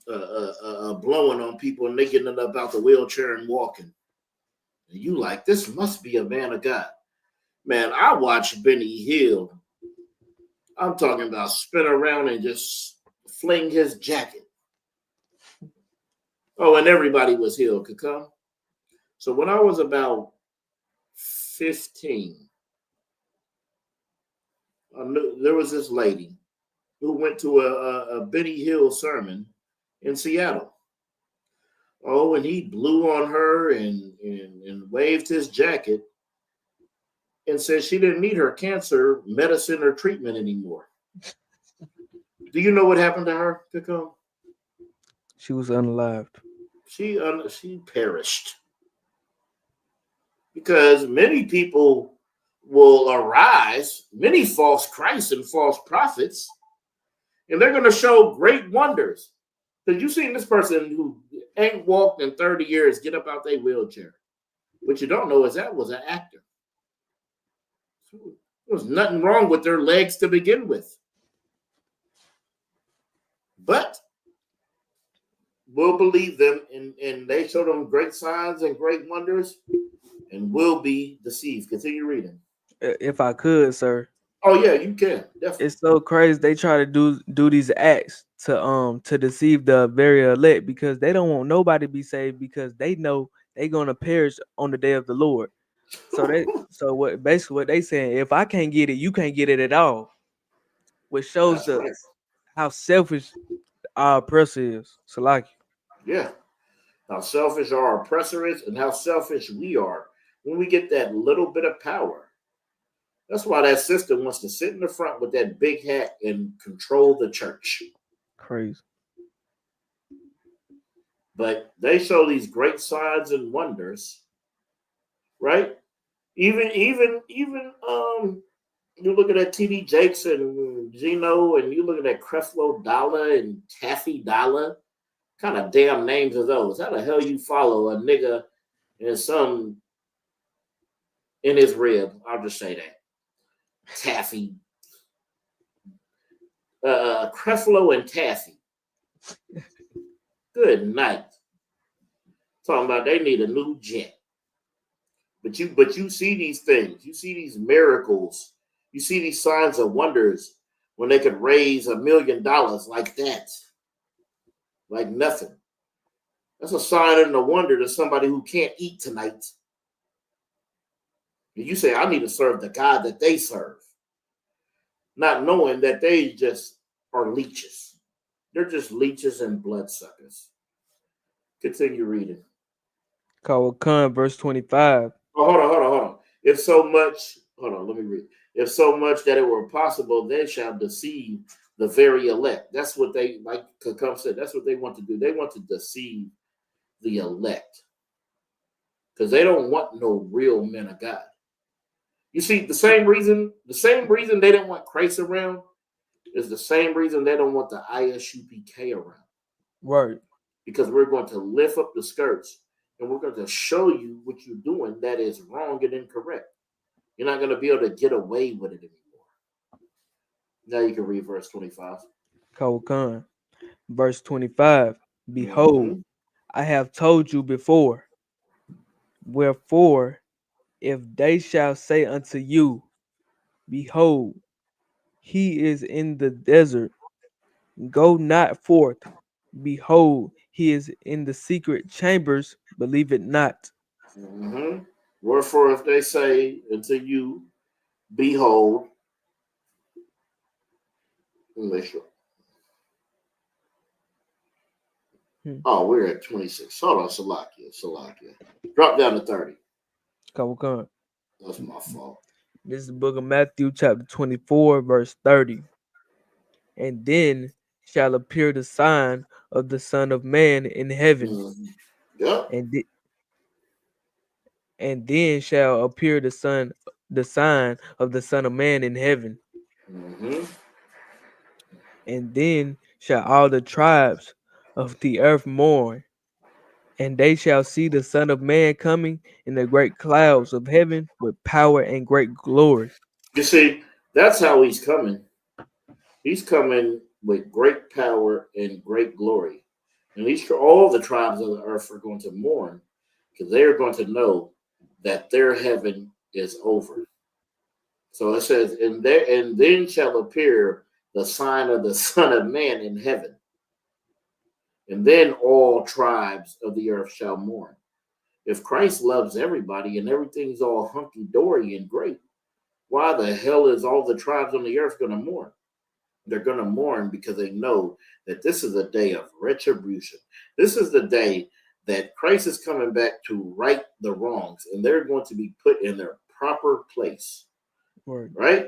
blowing on people and they getting up out the wheelchair and walking. And you like, this must be a man of God. Man, I watched Benny Hill. I'm talking about spin around and just fling his jacket. Oh, and everybody was healed. Could come. So when I was about 15, I knew there was this lady who went to a Benny Hill sermon in Seattle. Oh, and he blew on her and waved his jacket and said she didn't need her cancer medicine or treatment anymore. Do you know what happened to her, Pico? She was unalived. She perished because many people will arise, many false Christs and false prophets, and they're going to show great wonders. Because you seen this person who ain't walked in 30 years get up out their wheelchair. What you don't know is that was an actor. There was nothing wrong with their legs to begin with. But we'll believe them, and they show them great signs and great wonders, and will be deceived. Continue reading. If I could, sir. Oh yeah, you can definitely. It's so crazy they try to do these acts to deceive the very elect because they don't want nobody to be saved because they know they gonna perish on the day of the Lord. So what basically what they saying, if I can't get it, you can't get it at all. Which shows That's right. how selfish our oppressor is. So like Yeah. How selfish our oppressor is, and how selfish we are when we get that little bit of power. That's why that sister wants to sit in the front with that big hat and control the church. crazy. But they show these great signs and wonders, right? Even you look at that TD Jakes and Gino, and you look at that Creflo Dollar and Taffy Dollar. Kind of damn names are those? How the hell you follow a nigga and some in his rib? I'll just say that. Taffy. Creflo and Taffy. Good night. Talking about they need a new jet. But you see these things. You see these miracles. You see these signs of wonders when they could raise $1 million like that. Like nothing. That's a sign and a wonder to somebody who can't eat tonight. And you say, I need to serve the God that they serve. Not knowing that they just are leeches. They're just leeches and bloodsuckers. Continue reading. Kawakun, verse 25. Oh, hold on. If so much, hold on, let me read. If so much that it were possible, they shall deceive the very elect. That's what they, like Kakam said, that's what they want to do. They want to deceive the elect. Because they don't want no real men of God. You see, the same reason they didn't want Christ around is the same reason they don't want the ISUPK around. Word. Because we're going to lift up the skirts and we're going to show you what you're doing that is wrong and incorrect. You're not going to be able to get away with it anymore. Now you can read verse 25. Kawakun, verse 25. Behold, I have told you before. Wherefore, if they shall say unto you, behold, he is in the desert, go not forth. Behold, he is in the secret chambers, believe it not. Wherefore, if they say unto you, behold, make sure. Oh, we're at 26. Hold on, Salakia. Drop down to 30. Kawakun. That's my fault. This is the book of Matthew, chapter 24, verse 30. And then shall appear the sign of the Son of Man in heaven. Yep. And then shall appear the sign of the Son of Man in heaven. And then shall all the tribes of the earth mourn, and they shall see the Son of Man coming in the great clouds of heaven with power and great glory. You see, that's how he's coming. He's coming with great power and great glory. And all the tribes of the earth are going to mourn because they are going to know that their heaven is over. So it says, and then shall appear the sign of the Son of Man in heaven. And then all tribes of the earth shall mourn. If Christ loves everybody and everything's all hunky-dory and great, why the hell is all the tribes on the earth going to mourn? They're going to mourn because they know that this is a day of retribution. This is the day that Christ is coming back to right the wrongs, and they're going to be put in their proper place. Word. Right?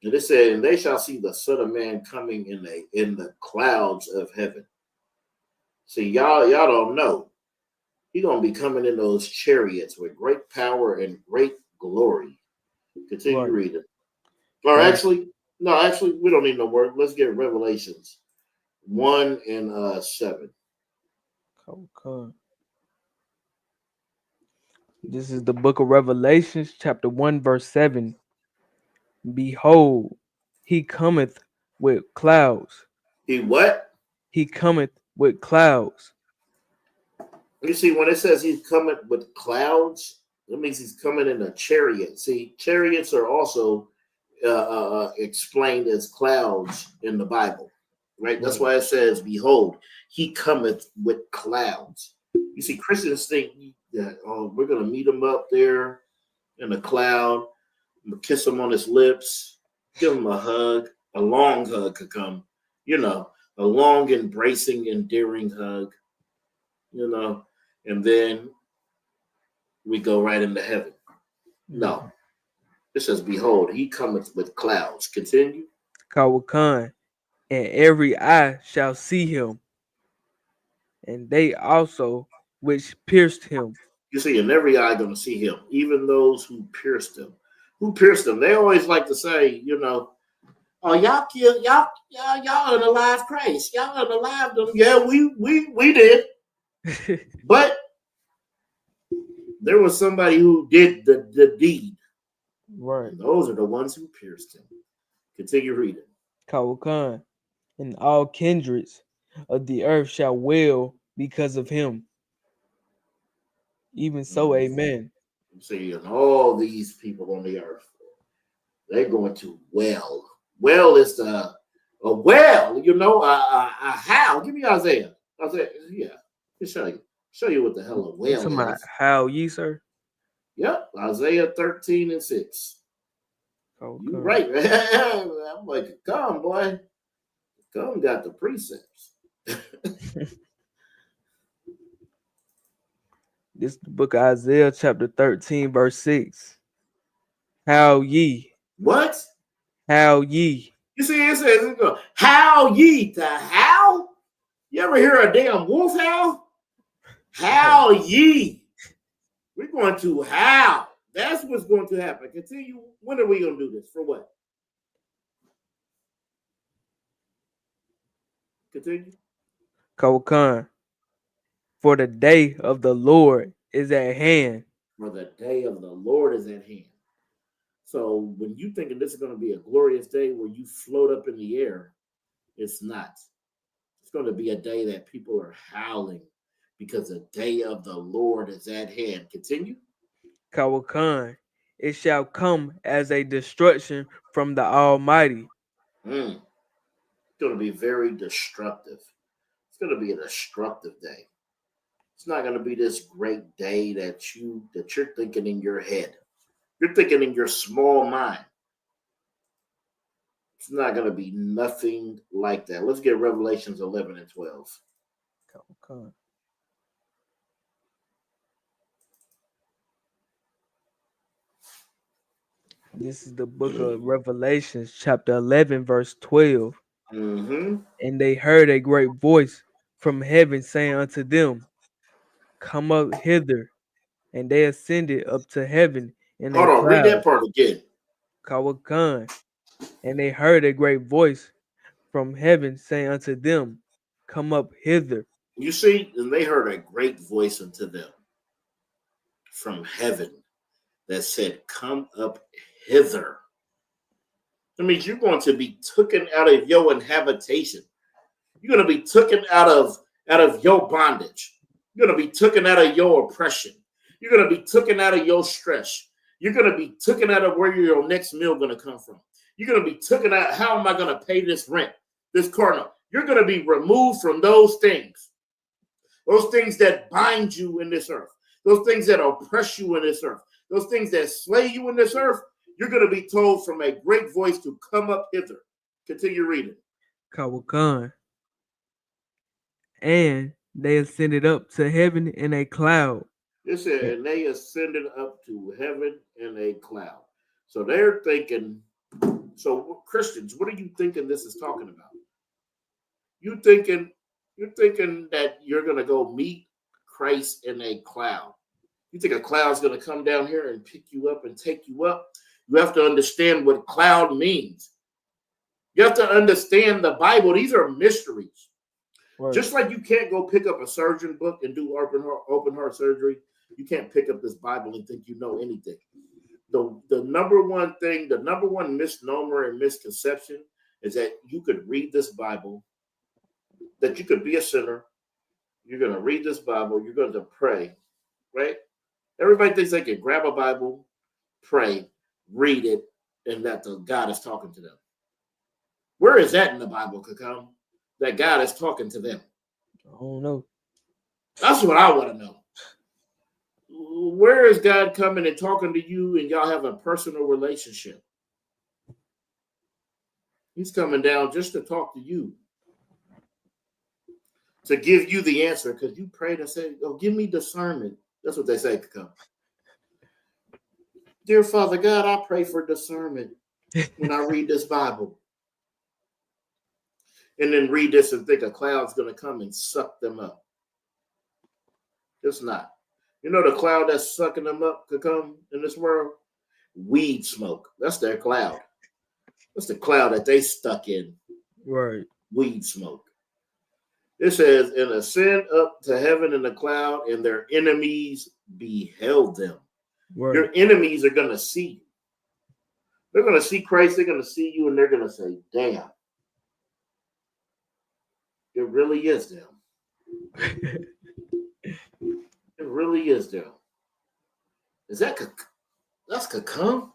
And it said, and they shall see the Son of Man coming in the clouds of heaven. See, y'all don't know. He gonna be coming in those chariots with great power and great glory. Continue Right. reading. Or Cow- actually, no, actually, we don't need no word. Let's get Revelations 1 and 7. Con. This is the book of Revelations, chapter 1, verse 7. Behold, he cometh with clouds. He what? He cometh with clouds. You see, when it says he's coming with clouds, that means he's coming in a chariot. See, chariots are also explained as clouds in the Bible, right? That's Right. why it says, "Behold, he cometh with clouds." You see, Christians think that we're gonna meet him up there in a cloud, kiss him on his lips, give him a hug. A long hug could come, a long, embracing, endearing hug, and then we go right into heaven. No, it says, "Behold, he cometh with clouds." Continue. Kawakan, and every eye shall see him, and they also which pierced him. You see, and every eye going to see him, even those who pierced him. Who pierced him? They always like to say, "Oh, y'all killed y'all unalive Christ. Y'all unalive them." Yeah, we did, but there was somebody who did the deed. Right. And those are the ones who pierced him. Continue reading. Kawakan, and all kindreds of the earth shall wail because of him. Even so, amen. See, and all these people on the earth, they're going to well. Well is a well, a how. Give me Isaiah. Isaiah, yeah. Let me show you what the hell a You well talking about is. how ye, sir? Yep, Isaiah 13:6. You Kawakan. right. I'm like, come, boy. Come got the precepts. This is the book of Isaiah, chapter 13, verse 6. How ye, What? how ye. You see, it says, how ye to how? You ever hear a damn wolf howl? How ye? We're going to how. That's what's going to happen. Continue. When are we going to do this? For what? Continue. Kawakan, for the day of the Lord is at hand. For the day of the Lord is at hand. So when you thinking this is going to be a glorious day where you float up in the air, it's not. It's going to be a day that people are howling because the day of the Lord is at hand. Continue. Kawakan, it shall come as a destruction from the Almighty. It's going to be very destructive. It's going to be a destructive day. It's not going to be this great day that you're thinking in your head. You're thinking in your small mind. It's not going to be nothing like that. Let's get Revelations 11 and 12. Kawakan. This is the book of Revelations, chapter 11, verse 12. Mm-hmm. And they heard a great voice from heaven saying unto them, come up hither. And they ascended up to heaven in a Hold on, read cloud. that part again. Kawakan. And they heard a great voice from heaven saying unto them, come up hither. You see, and they heard a great voice unto them from heaven that said, "Come up hither." That means you're going to be taken out of your inhabitation. You're going to be taken out of your bondage. You're going to be taken out of your oppression. You're going to be taken out of your stress. You're going to be taken out of where your next meal going to come from. You're going to be taken out. How am I going to pay this rent, this car note? You're going to be removed from those things that bind you in this earth, those things that oppress you in this earth, those things that slay you in this earth. You're going to be told from a great voice to come up hither. Continue reading. Kawakan. And they ascended up to heaven in a cloud. It said, and they ascended up to heaven in a cloud. So they're thinking So Christians, what are you thinking this is talking about? You're thinking that you're gonna go meet Christ in a cloud. You think a cloud's gonna come down here and pick you up and take you up? You have to understand what cloud means. You have to understand the Bible. These are mysteries. Right. Just like you can't go pick up a surgeon book and do open heart surgery, you can't pick up this Bible and think you know anything. The number one thing, the number one misnomer and misconception is that you could read this Bible, that you could be a sinner, you're going to read this Bible, you're going to pray, right? Everybody thinks they can grab a Bible, pray, read it, and that the God is talking to them. Where is that in the Bible, Kakam? That God is talking to them? I don't know. That's what I want to know. Where is God coming and talking to you and y'all have a personal relationship? He's coming down just to talk to you, to give you the answer, because you prayed and said, oh, give me discernment. That's what they say, Kakam. Dear Father God, I pray for discernment when I read this Bible. And then read this and think a cloud's going to come and suck them up. It's not. You know the cloud that's sucking them up could come in this world? Weed smoke. That's their cloud. That's the cloud that they stuck in. Right. Weed smoke. It says, and ascend up to heaven in the cloud, and their enemies beheld them. Right. Your enemies are going to see you. They're going to see Christ. They're going to see you, and they're going to say, damn. It really is them. It really is them. Is that that's Kakam?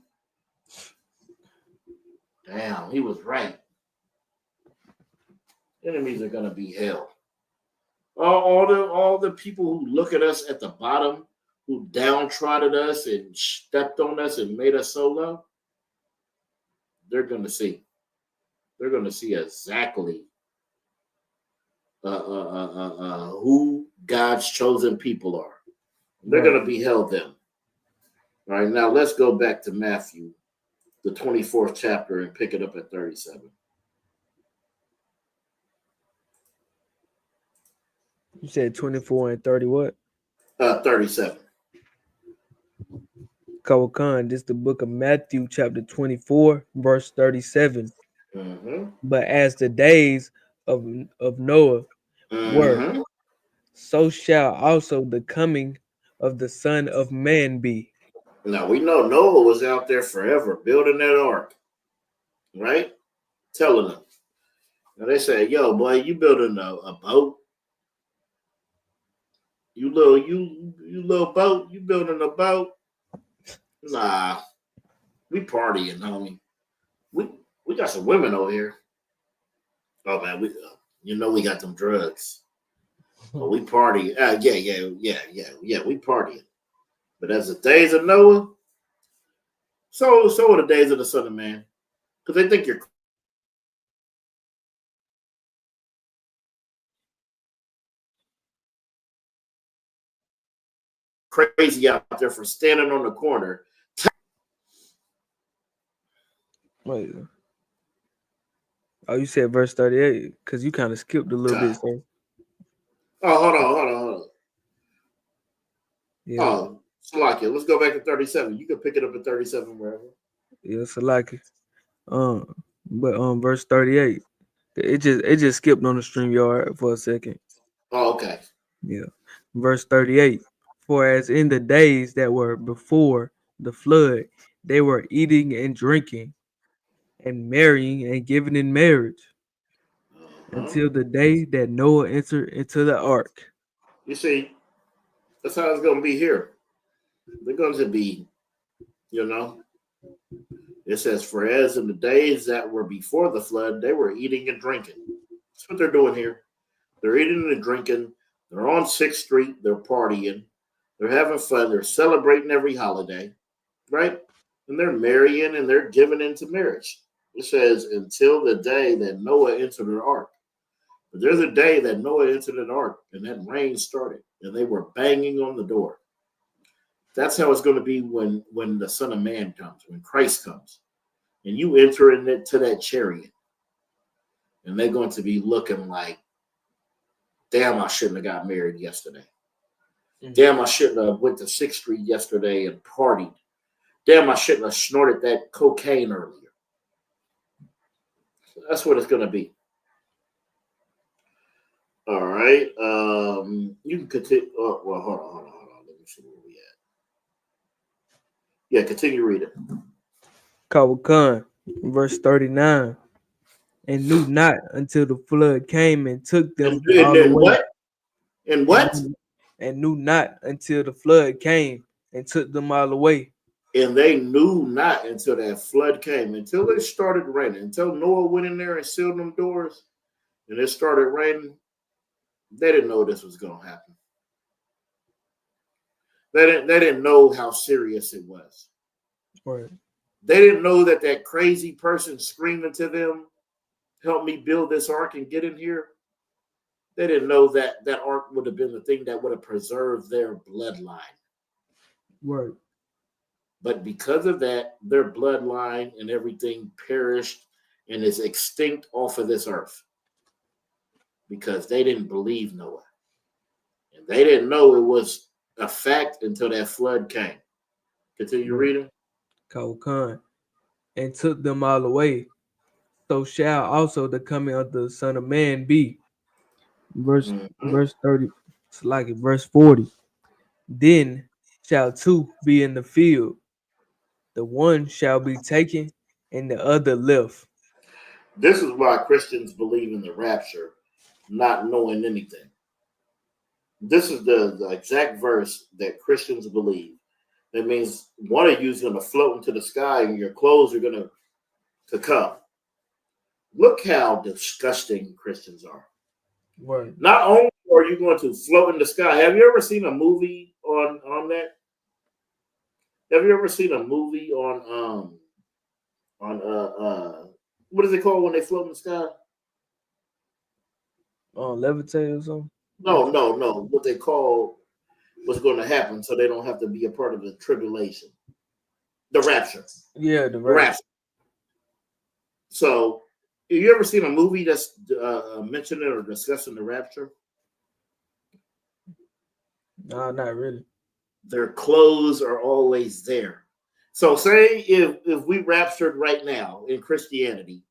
Damn, he was right. Enemies are gonna be hell. All the people who look at us at the bottom, who downtrodden us and stepped on us and made us so low, they're gonna see. They're gonna see exactly who God's chosen people are. They're going to beheld them. All right, now let's go back to Matthew, the 24th chapter, and pick it up at 37. You said 24 and 30 what? 37. Kawakan, this is the book of Matthew, chapter 24, verse 37. Mm-hmm. But as the days of Noah were, so shall also the coming of the Son of Man be. Now we know Noah was out there forever building that ark, right? Telling them. Now they say, yo, boy, you building a boat? You little boat, you building a boat? Nah, we partying, homie. We got some women over here. Oh man, we got them drugs. Oh, we party. Yeah, we partying. But as the days of Noah, so are the days of the Son of Man. Because they think you're crazy out there for standing on the corner. Wait. Oh, you said verse 38 because you kind of skipped a little bit. So. Oh, hold on. Yeah. Oh, Salakia, let's go back to 37. You can pick it up at 37 wherever. Yeah, Salakia. But verse 38. It just skipped on the StreamYard for a second. Oh, okay. Yeah. Verse 38. For as in the days that were before the flood, they were eating and drinking and marrying and giving in marriage until the day that Noah entered into the ark. You see, that's how it's going to be here. They're going to be, it says, for as in the days that were before the flood, they were eating and drinking. That's what they're doing here. They're eating and drinking. They're on 6th Street. They're partying. They're having fun. They're celebrating every holiday, right? And they're marrying and they're giving into marriage. It says, until the day that Noah entered the ark. But there's a day that Noah entered an ark and that rain started and they were banging on the door. That's how it's going to be when the Son of Man comes, when Christ comes. and you enter into that chariot, and they're going to be looking like, damn, I shouldn't have got married yesterday. Damn, I shouldn't have went to 6th Street yesterday and partied. Damn, I shouldn't have snorted that cocaine earlier. So that's what it's going to be. All right. You can continue. Oh, well, hold on. Let me see where we at. Yeah, continue reading. Khan, verse 39. And knew not until the flood came and took them all away. What? And what? And knew not until the flood came and took them all away. And they knew not until that flood came, until it started raining, until Noah went in there and sealed them doors, and it started raining. They didn't know this was going to happen. They didn't know how serious it was. Right. They didn't know that crazy person screaming to them, help me build this ark and get in here. They didn't know that ark would have been the thing that would have preserved their bloodline. Right. But because of that, their bloodline and everything perished and is extinct off of this earth. Because they didn't believe Noah. And they didn't know it was a fact until that flood came. Continue reading. Khan, and took them all away. So shall also the coming of the Son of Man be. Verse 30, it's like it, verse 40. Then shall two be in the field. The one shall be taken and the other left. This is why Christians believe in the rapture, not knowing anything. This is the exact verse that Christians believe. That means one of you is going to float into the sky and your clothes are going to come. Look how disgusting Christians are. Right. Not only are you going to float in the sky, have you ever seen a movie on that? Have you ever seen a movie on what is it called when they float in the sky? Levitate or something? No. What they call what's going to happen so they don't have to be a part of the tribulation. The rapture. Yeah, the rapture. So, have you ever seen a movie that's mentioning or discussing the rapture? No, not really. Their clothes are always there. So, say if we raptured right now in Christianity,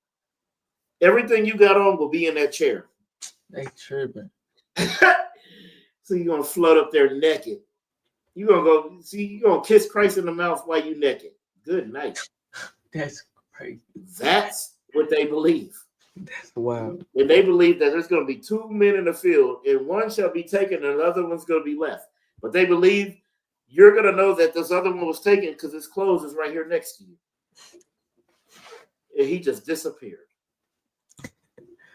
everything you got on will be in that chair. They tripping. So you're gonna float up there naked. You're gonna kiss Christ in the mouth while you naked. Good night. That's crazy. That's what they believe. That's wild. And they believe that there's gonna be two men in the field, and one shall be taken, and the other one's gonna be left. But they believe you're gonna know that this other one was taken because his clothes is right here next to you. And he just disappeared.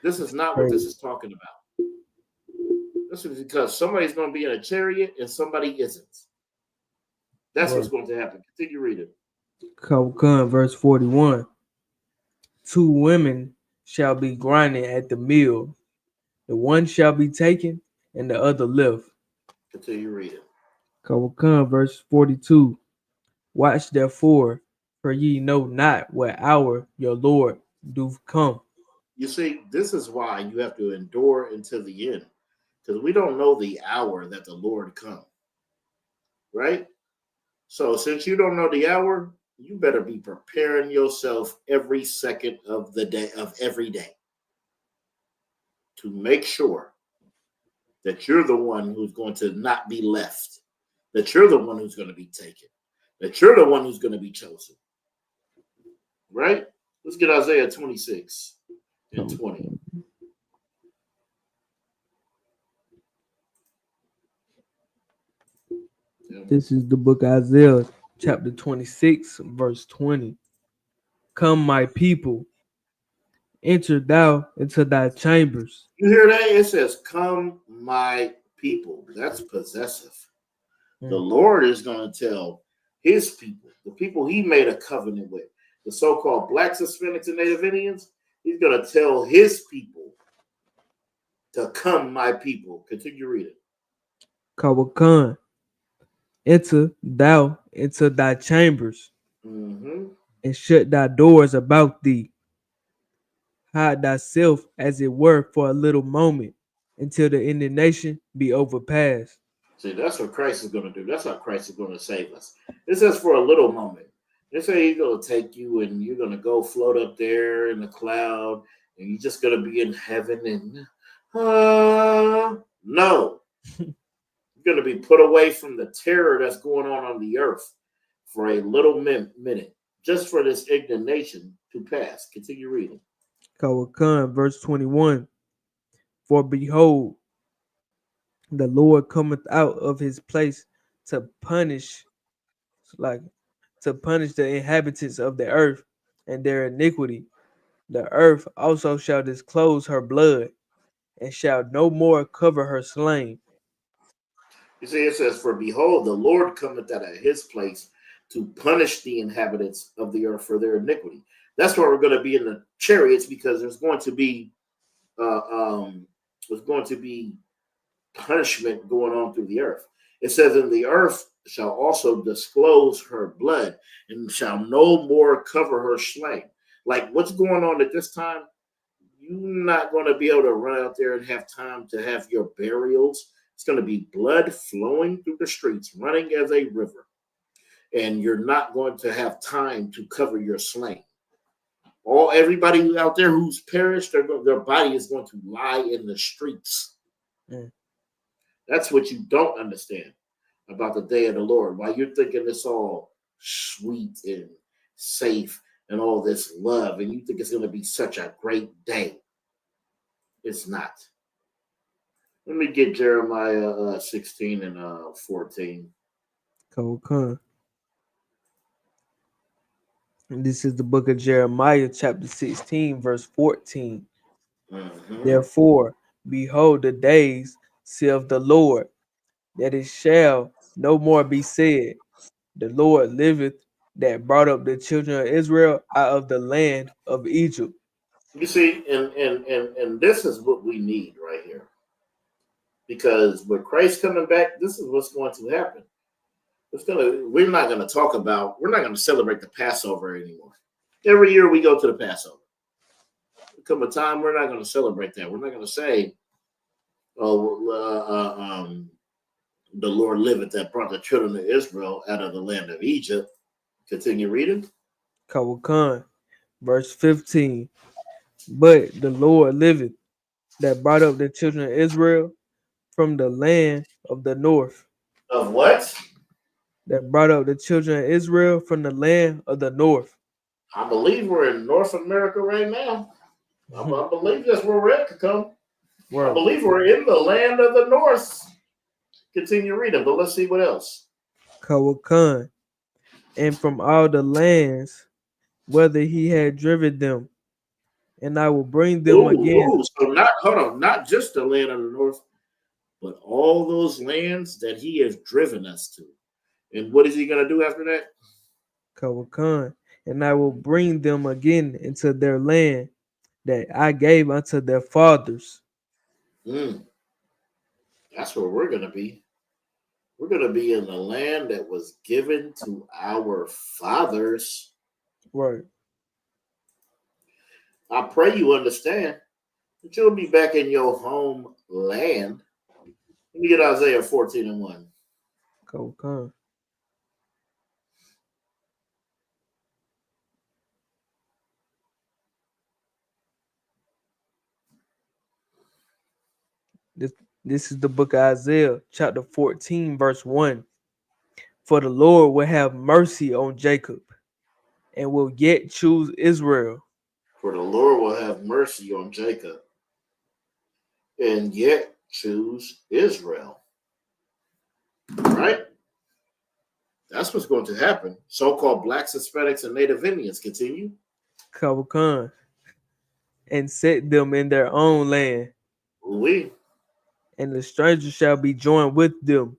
This is not what this is talking about. This is because somebody's going to be in a chariot and somebody isn't. That's what's going to happen. Continue reading. Khan, verse 41. 2 women shall be grinding at the mill. The one shall be taken and the other left. Continue reading. Khan, verse 42. Watch therefore, for ye know not what hour your Lord doth come. You see, this is why you have to endure until the end. Because we don't know the hour that the Lord comes. Right? So since you don't know the hour, you better be preparing yourself every second of the day, of every day, to make sure that you're the one who's going to not be left, that you're the one who's going to be taken, that you're the one who's going to be chosen. Right? Let's get Isaiah 26 and 20. This is the book of Isaiah, chapter 26, verse 20. Come, my people, enter thou into thy chambers. You hear that? It says, come, my people. That's possessive. The Lord is going to tell his people, the people he made a covenant with, the so-called Blacks, Hispanics, and Native Indians, he's going to tell his people to come, my people. Continue reading. Khan, enter thou into thy chambers. Mm-hmm. and shut thy doors about thee. Hide thyself as it were for a little moment, until the indignation be overpassed. See, that's what Christ is going to do. That's how Christ is going to save us. It says for a little moment. They say he's going to take you and you're going to go float up there in the cloud and you're just going to be in heaven and no, you're going to be put away from the terror that's going on the earth for a little minute, just for this indignation to pass. Continue reading. Kawakan, verse 21. For behold, the Lord cometh out of his place to punish, like to punish the inhabitants of the earth and their iniquity. The earth also shall disclose her blood, and shall no more cover her slain. You see, it says, for behold, the Lord cometh out of his place to punish the inhabitants of the earth for their iniquity. That's why we're going to be in the chariots, because there's going to be uh, um, punishment going on through the earth. It says, and the earth shall also disclose her blood, and shall no more cover her slain. Like what's going on at this time, you're not going to be able to run out there and have time to have your burials. It's going to be blood flowing through the streets, running as a river. And you're not going to have time to cover your slain. Everybody out there who's perished, their body is going to lie in the streets. Mm. That's what you don't understand about the day of the Lord. While you're thinking it's all sweet and safe and all this love, and you think it's going to be such a great day. It's not. Let me get Jeremiah 16 and 14. Okay. And this is the book of Jeremiah, chapter 16, verse 14. Mm-hmm. Therefore, behold, the days, saith the Lord, that it shall no more be said, the Lord liveth, that brought up the children of Israel out of the land of Egypt. You see, and this is what we need right here. Because with Christ coming back, this is what's going to happen. We're not going to celebrate the Passover anymore. Every year we go to the Passover. There come a time we're not going to celebrate that. We're not going to say, the Lord liveth that brought the children of Israel out of the land of Egypt. Continue reading. Kawakan, verse 15. But the Lord liveth, that brought up the children of Israel from the land of the north. Of what? That brought up the children of Israel from the land of the north. I believe we're in North America right now. I believe that's where we're at to come. Word. I believe we're in the land of the north. Continue reading, but let's see what else. Kawakan, and from all the lands, whether he had driven them, and I will bring them again. So not just the land of the north, but all those lands that he has driven us to. And what is he going to do after that? Kawakan, and I will bring them again into their land that I gave unto their fathers. That's where we're going to be. We're going to be in the land that was given to our fathers. Right. I pray you understand that you'll be back in your home land. Let me get Isaiah 14 and 1. Kawakan. This is the book of Isaiah, chapter 14, verse 1. For the Lord will have mercy on Jacob, and will yet choose Israel. For the Lord will have mercy on Jacob, and yet choose Israel. Right? That's what's going to happen. So-called Blacks, Hispanics, and Native Indians. Continue. Kawakan. And set them in their own land. Oui. And the stranger shall be joined with them,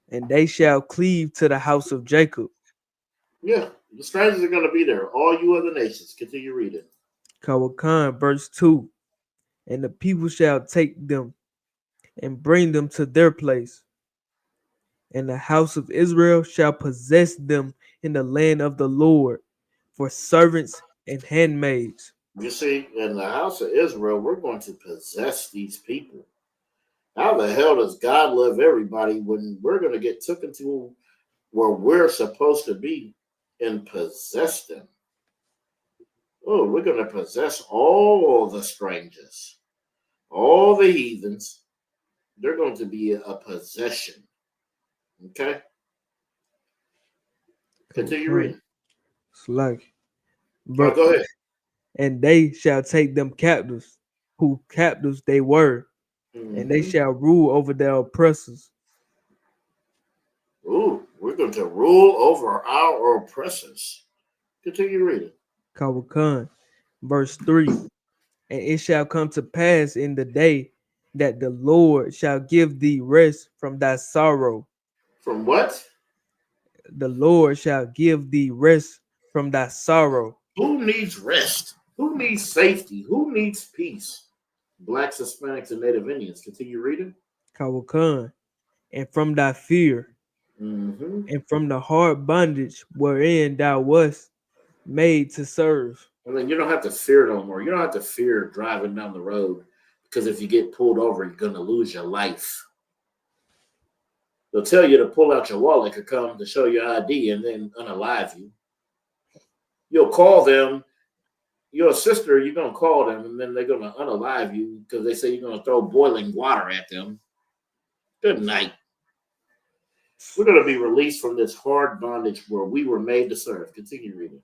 and they shall cleave to the house of Jacob. Yeah, the strangers are going to be there. All you other nations. Continue reading. Kawakan, verse 2. And the people shall take them and bring them to their place. And the house of Israel shall possess them in the land of the Lord, for servants and handmaids. You see, in the house of Israel, we're going to possess these people. How the hell does God love everybody when we're going to get taken to where we're supposed to be and possess them? Oh, we're going to possess all the strangers, all the heathens. They're going to be a possession. Okay? Continue reading. It's like, Oh, go ahead. and they shall take them captives, who captives they were, and they shall rule over their oppressors. Ooh, we're going to rule over our oppressors. Continue reading. Kawakan, verse 3. And it shall come to pass in the day that the Lord shall give thee rest from thy sorrow. From what? The Lord shall give thee rest from thy sorrow. Who needs rest? Who needs safety? Who needs peace? Blacks, Hispanics, and Native Indians. Continue reading. Kawakan, and from thy fear, and from the hard bondage wherein thou wast made to serve. I mean, you don't have to fear no more. You don't have to fear driving down the road because if you get pulled over, you're going to lose your life. They'll tell you to pull out your wallet to come to show your ID and then unalive you. You'll call them, your sister, you're going to call them, and then they're going to unalive you because they say you're going to throw boiling water at them. Good night. We're going to be released from this hard bondage where we were made to serve. Continue reading.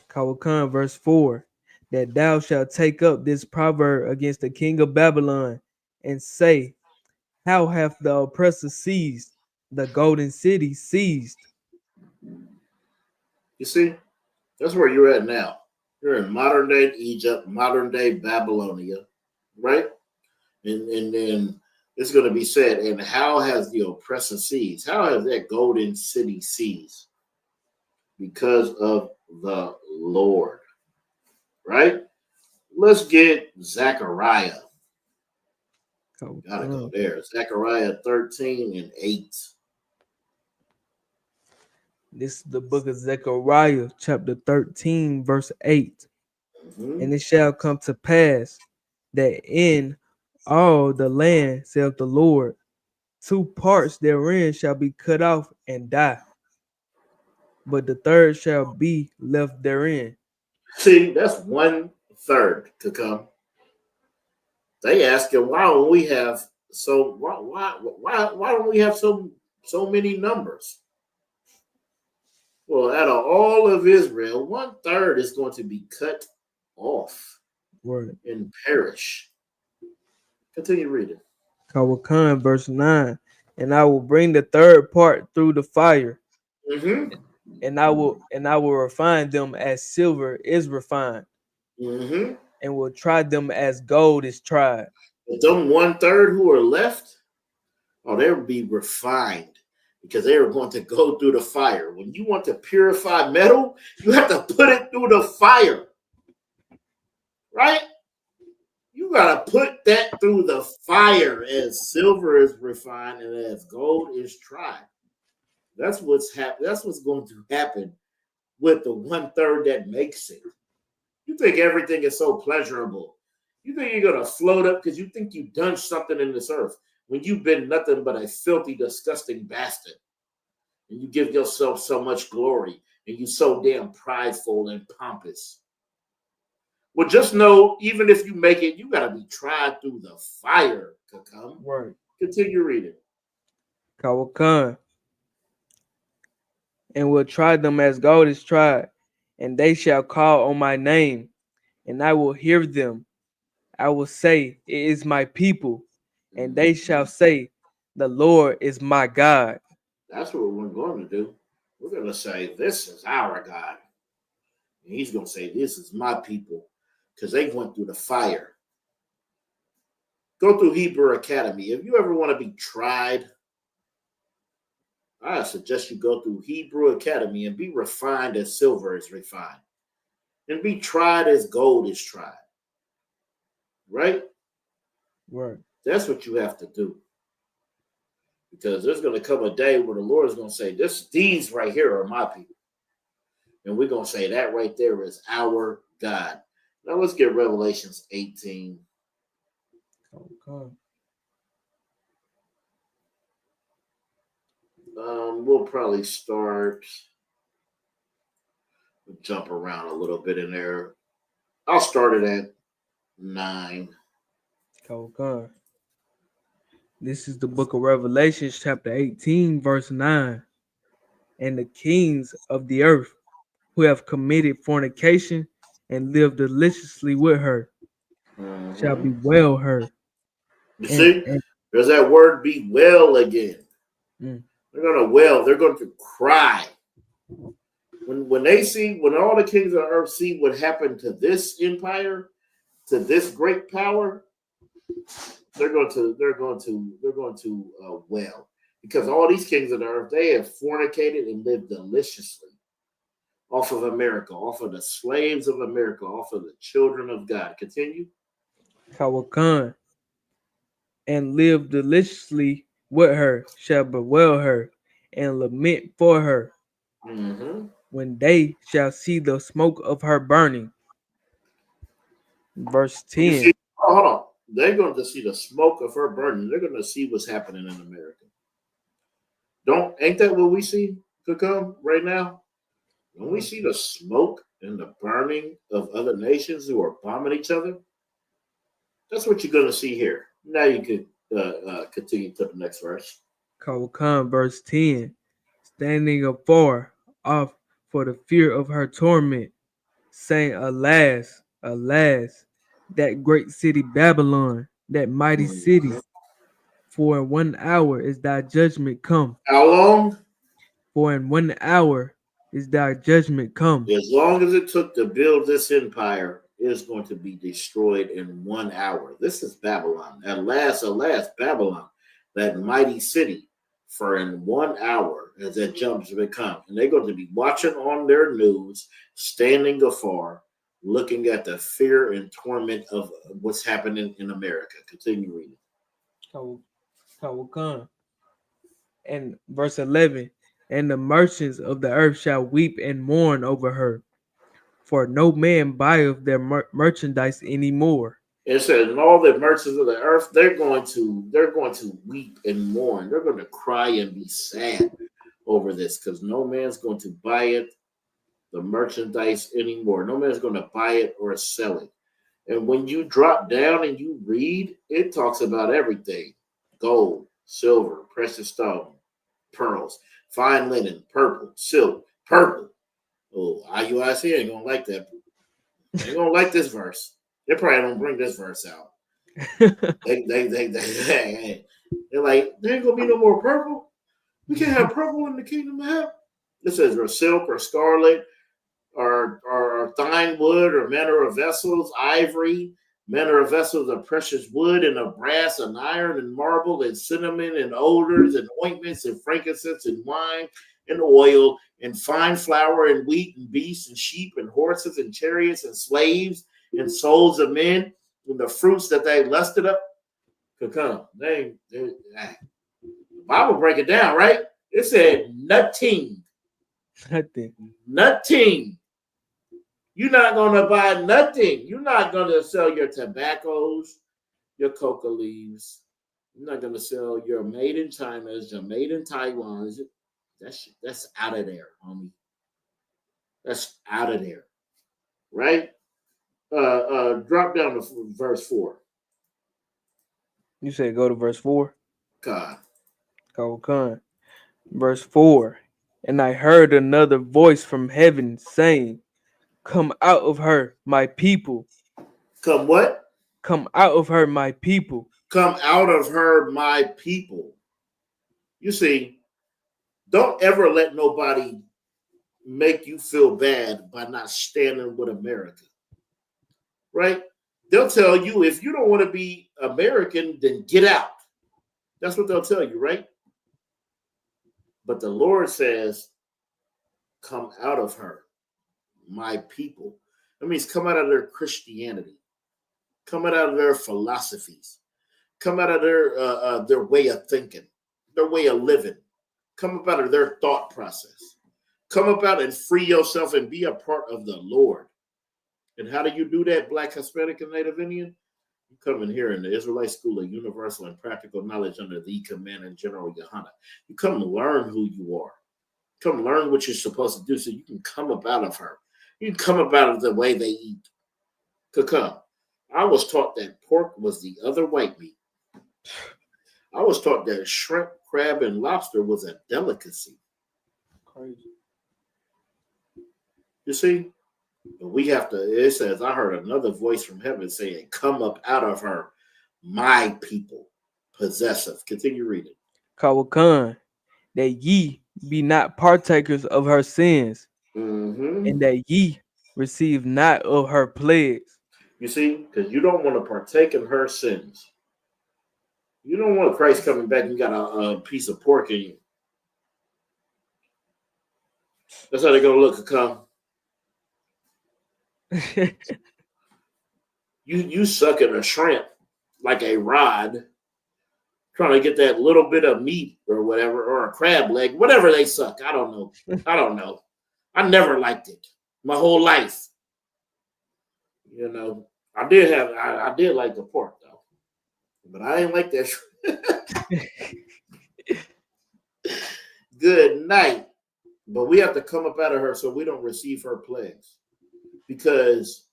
Kawakan, verse 4. That thou shalt take up this proverb against the king of Babylon and say, how hath the oppressor seized, the golden city seized? You see, that's where you're at now. You're in modern day Egypt, modern day Babylonia, right? And then it's going to be said, and how has the oppressor seized? How has that golden city seized? Because of the Lord, right? Let's get Zechariah. Gotta go there. Zechariah 13 and 8. This is the book of Zechariah, chapter 13, verse 8. And it shall come to pass that in all the land, saith the Lord, 2 parts therein shall be cut off and die, but the third shall be left therein. See, that's 1/3 to come. They ask him, why don't we have why don't we have so many numbers? Well, out of all of Israel, 1/3 is going to be cut off and perish. Continue reading. Kawakan, verse 9. And I will bring the third part through the fire, and I will refine them as silver is refined, and will try them as gold is tried. But them 1/3 who are left, they will be refined because they are going to go through the fire. When you want to purify metal, you have to put it through the fire, right? You got to put that through the fire as silver is refined and as gold is tried. That's what's That's what's going to happen with the 1/3 that makes it. You think everything is so pleasurable. You think you're going to float up because you think you've done something in this earth when you've been nothing but a filthy, disgusting bastard. And you give yourself so much glory and you're so damn prideful and pompous. Well, just know, even if you make it, you got to be tried through the fire to come. Right. Continue reading. Kawakan. And will try them as gold is tried, and they shall call on my name, and I will hear them. I will say, it is my people, and they shall say, the Lord is my God. That's what we're going to do. We're going to say, this is our God. And he's going to say, this is my people, because they went through the fire. Go through Hebrew Academy. If you ever want to be tried, I suggest you go through Hebrew Academy and be refined as silver is refined. And be tried as gold is tried. Right? Right. That's what you have to do. Because there's going to come a day where the Lord is going to say, these right here are my people. And we're going to say that right there is our God. Now let's get Revelations 18. Okay. We'll probably jump around a little bit in there. I'll start it at 9. Okay. This is the book of Revelations, chapter 18, verse 9. And the kings of the earth who have committed fornication and lived deliciously with her shall bewail her. You And, see, and there's that word bewail again. mm, They're going to wail. They're going to cry. When all the kings of the earth see what happened to this empire, to this great power, they're going to wail, because all these kings of the earth, they have fornicated and lived deliciously off of America, off of the slaves of America, off of the children of God. Continue. Kawakan and live deliciously with her shall bewail her and lament for her when they shall see the smoke of her burning. Verse You 10. see, hold on. They're going to see the smoke of her burning. They're going to see what's happening in America. Ain't that what we see to come right now? When we see the smoke and the burning of other nations who are bombing each other, that's what you're going to see here. Now you can continue to the next verse. Kawakan, verse 10. Standing afar off for the fear of her torment, saying, Alas, alas, that great city Babylon, that mighty city, for in 1 hour is thy judgment come. How long? For in 1 hour is thy judgment come. As long as it took to build this empire, it is going to be destroyed in 1 hour. This is Babylon. Alas, alas, Babylon, that mighty city, for in 1 hour as that judgment come. And they're going to be watching on their news, standing afar, looking at the fear and torment of what's happening in America. Continue reading. Kawakan. And verse 11. And the merchants of the earth shall weep and mourn over her, for no man buyeth their merchandise anymore. It says, and all the merchants of the earth, they're going to weep and mourn. They're going to cry and be sad over this, because no man's going to buy it, the merchandise anymore. No man's going to buy it or sell it. And when you drop down and you read, it talks about everything: gold, silver, precious stone, pearls, fine linen, purple, silk, purple. Oh, IUIC ain't gonna like that. They ain't gonna like this verse. They probably don't bring this verse out. They're like, there ain't gonna be no more purple. We can't have purple in the kingdom of heaven. This says, or silk, or scarlet, or thine wood, or manner of vessels, ivory, manner of vessels of precious wood, and of brass, and iron, and marble, and cinnamon, and odors, and ointments, and frankincense, and wine, and oil, and fine flour, and wheat, and beasts, and sheep, and horses, and chariots, and slaves, and souls of men, and the fruits that they lusted up could come. The Bible break it down, right? It said nothing. Nothing. You're not going to buy nothing. You're not going to sell your tobaccos, your coca leaves. You're not going to sell your made in China's, your made in Taiwan's. That's out of there, homie. That's out of there, right? Drop down to verse 4. You said go to verse 4? God. Kawakan. Verse 4. And I heard another voice from heaven saying, Come out of her, my people. Come what? Come out of her, my people. Come out of her, my people. You see, don't ever let nobody make you feel bad by not standing with America. Right? They'll tell you, if you don't want to be American, then get out. That's what they'll tell you, right? But the Lord says, come out of her, my people. That means come out of their Christianity, come out of their philosophies, come out of their way of thinking, their way of living, come out of their thought process. Come up out and free yourself and be a part of the Lord. And how do you do that, Black, Hispanic, and Native Indian? You come in here in the Israelite School of Universal and Practical Knowledge under the Commander General Yohana. You come to learn who you are. Come learn what you're supposed to do so you can come up out of her. You can come up out of the way they eat. Come. I was taught that pork was the other white meat. I was taught that shrimp, crab, and lobster was a delicacy. Crazy. You see? But we have to, it says, I heard another voice from heaven saying, come up out of her, my people, possessive. Continue reading. Kawakan, that ye be not partakers of her sins, and that ye receive not of her plagues. You see? Because you don't want to partake in her sins. You don't want Christ coming back and you got a piece of pork in you. That's how they're going to look and come. You sucking a shrimp like a rod, trying to get that little bit of meat or whatever, or a crab leg, whatever they suck. I don't know. I never liked it my whole life. You know, I did like the pork though, but I didn't like that shrimp. Good night. But we have to come up out of her so we don't receive her plagues. Because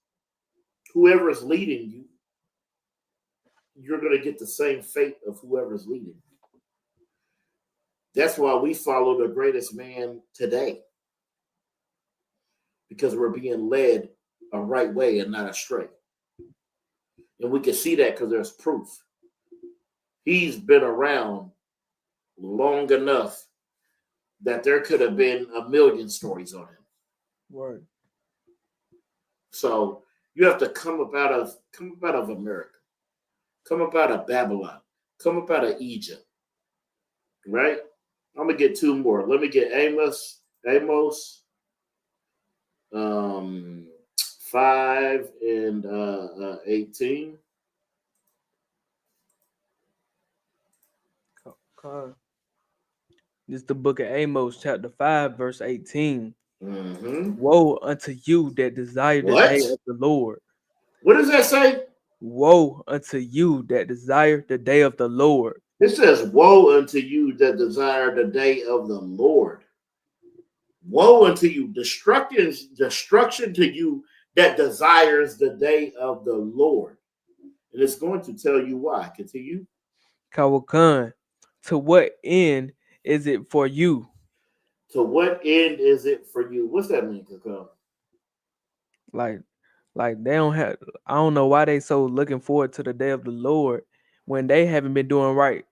whoever is leading you, you're going to get the same fate of whoever's leading you. That's why we follow the greatest man today. Because we're being led a right way and not astray. And we can see that because there's proof. He's been around long enough that there could have been a million stories on him. Word. So you have to come up out of America, come up out of Babylon, come up out of Egypt, right? I'm gonna get two more. Let me get Amos 5 and 18. This is the book of Amos, chapter 5, verse 18. Woe unto you that desire the day of the Lord. What does that say? Woe unto you that desire the day of the Lord. It says, woe unto you that desire the day of the Lord. Woe unto you, destruction to you that desires the day of the Lord. And it's going to tell you why. Continue. Kawakan, to what end is it for you? To what end is it for you? What's that mean, Kakam? Like they don't have, I don't know why they so looking forward to the day of the Lord when they haven't been doing right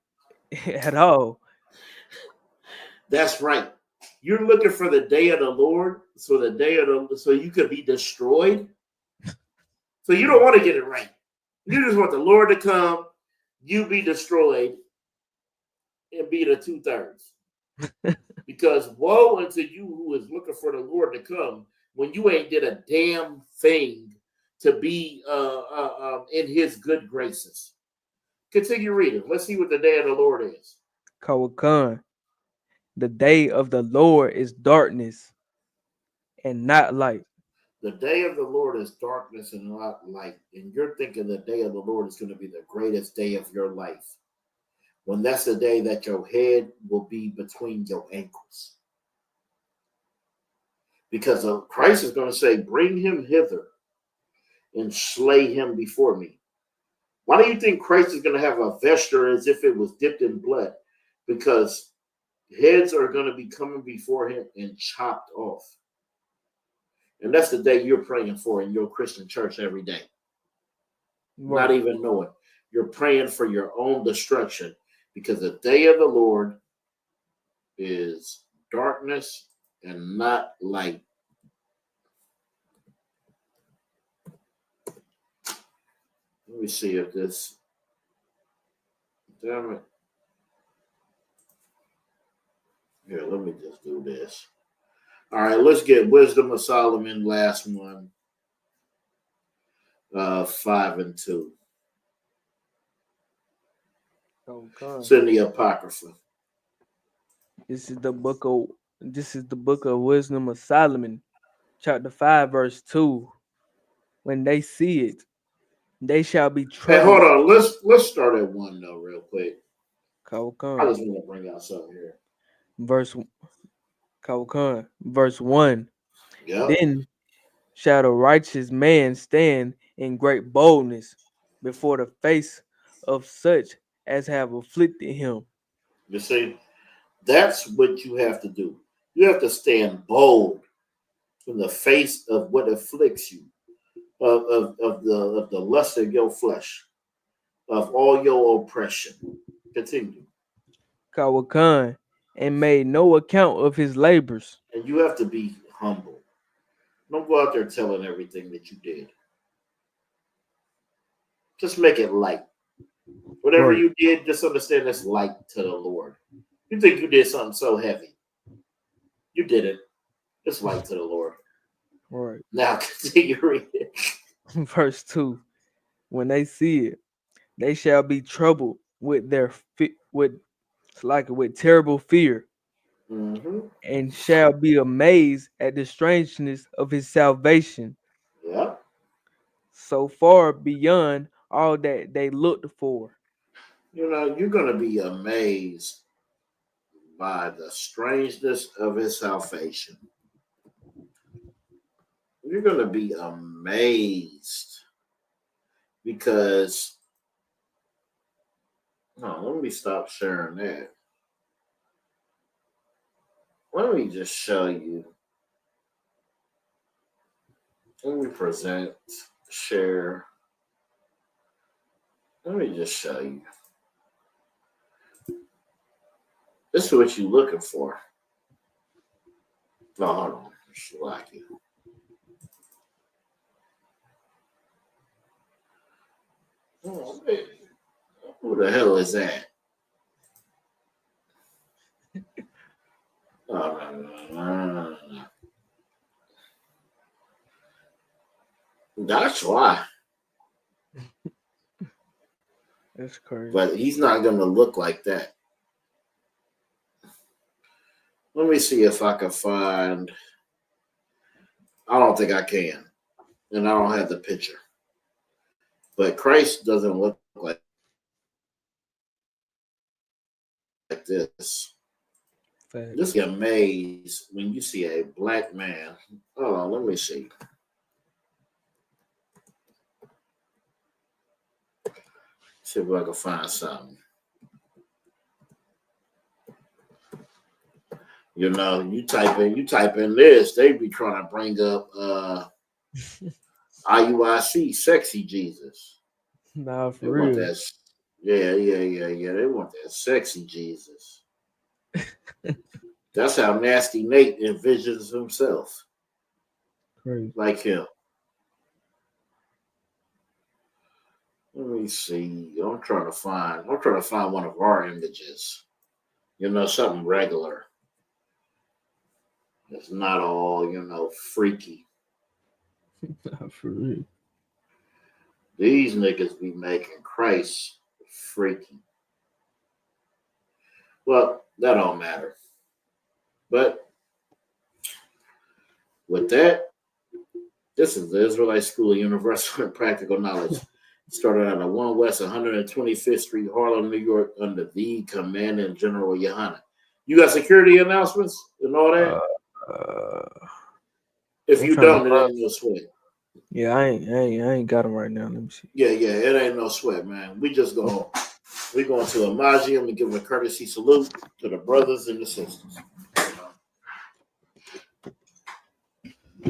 at all. That's right. You're looking for the day of the Lord, so you could be destroyed. So you don't want to get it right. You just want the Lord to come, you be destroyed, and be the 2/3. Because woe unto you who is looking for the Lord to come when you ain't did a damn thing to be in his good graces. Continue reading. Let's see what the day of the Lord is. Kawakan, the day of the Lord is darkness and not light. The day of the Lord is darkness and not light. And you're thinking the day of the Lord is going to be the greatest day of your life. When that's the day that your head will be between your ankles. Because Christ is going to say, bring him hither and slay him before me. Why do you think Christ is going to have a vesture as if it was dipped in blood? Because heads are going to be coming before him and chopped off. And that's the day you're praying for in your Christian church every day. Right. Not even knowing. You're praying for your own destruction because the day of the Lord is darkness and not light. Let me see if this. Damn it. Here, let me just do this. All right, let's get Wisdom of Solomon, last one. 5 and 2. Okay. It's in the Apocrypha. This is the book of This is the book of Wisdom of Solomon, chapter 5, verse 2. When they see it, they shall be Hey, hold troubled. on. Let's start at one though, real quick. I Kawkan. just want to bring out something here. Verse Kawkan. Verse 1. Yep. Then shall the righteous man stand in great boldness before the face of such as have afflicted him. You see, that's what you have to do. You have to stand bold in the face of what afflicts you, of the lust of your flesh, of all your oppression. Continue. Kawakan, and made no account of his labors. And you have to be humble. Don't go out there telling everything that you did. Just make it light. Whatever Right. you did, just understand it's light to the Lord. You think you did something so heavy. You did it. It's light to the Lord. Right. Now continue reading. Verse 2. When they see it, they shall be troubled with with terrible fear, Mm-hmm. and shall be amazed at the strangeness of his salvation, Yeah. so far beyond all that they looked for. You know, you're going to be amazed by the strangeness of his salvation. You're going to be amazed because, no, let me stop sharing that. Let me just show you. Let me present, share. Let me just show you. This is what you're looking for. No, hold on. Slack you. Oh, man. Who the hell is that? Oh, no. That's why. That's crazy. But he's not going to look like that. Let me see if I can find. I don't think I can. And I don't have the picture. But Christ doesn't look like this. Fact. Just get amazed when you see a black man. Hold on, let me see. See if I can find something. You know, you type in this, they be trying to bring up IUIC, sexy Jesus. Nah, for They want real. that. Yeah. They want that sexy Jesus. That's how Nasty Nate envisions himself, Crazy. like him. Let me see. I'm trying to find one of our images. You know, something regular. It's not all, freaky. Nah, for real. These niggas be making Christ freaky. Well, that don't matter. But with that, this is the Israelite School of Universal and Practical Knowledge. Started out at 1 West 125th Street, Harlem, New York, under the Commandant General Yohana. You got security announcements and all that? If I'm you trying to don't, it ain't no sweat. Yeah, I ain't got them right now. Let me see. Yeah, it ain't no sweat, man. We going to Amajium and give a courtesy salute to the brothers and the sisters.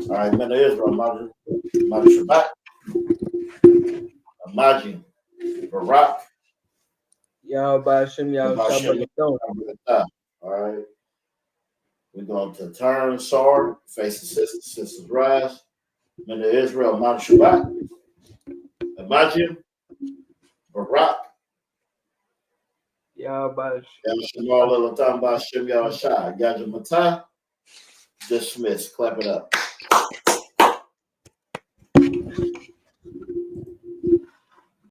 All right, man, there is Amajium. Shabbat. Amajium. Barak. Y'all Bashim, y'all Shabbat. All right. We're going to turn sword, face the sisters rise. Men of Israel, Mount Shabbat. Imagine, Barak. Y'all Bashim. Yashamal Latam Bashim Yashai. Yajamata. Dismiss. Clap it up.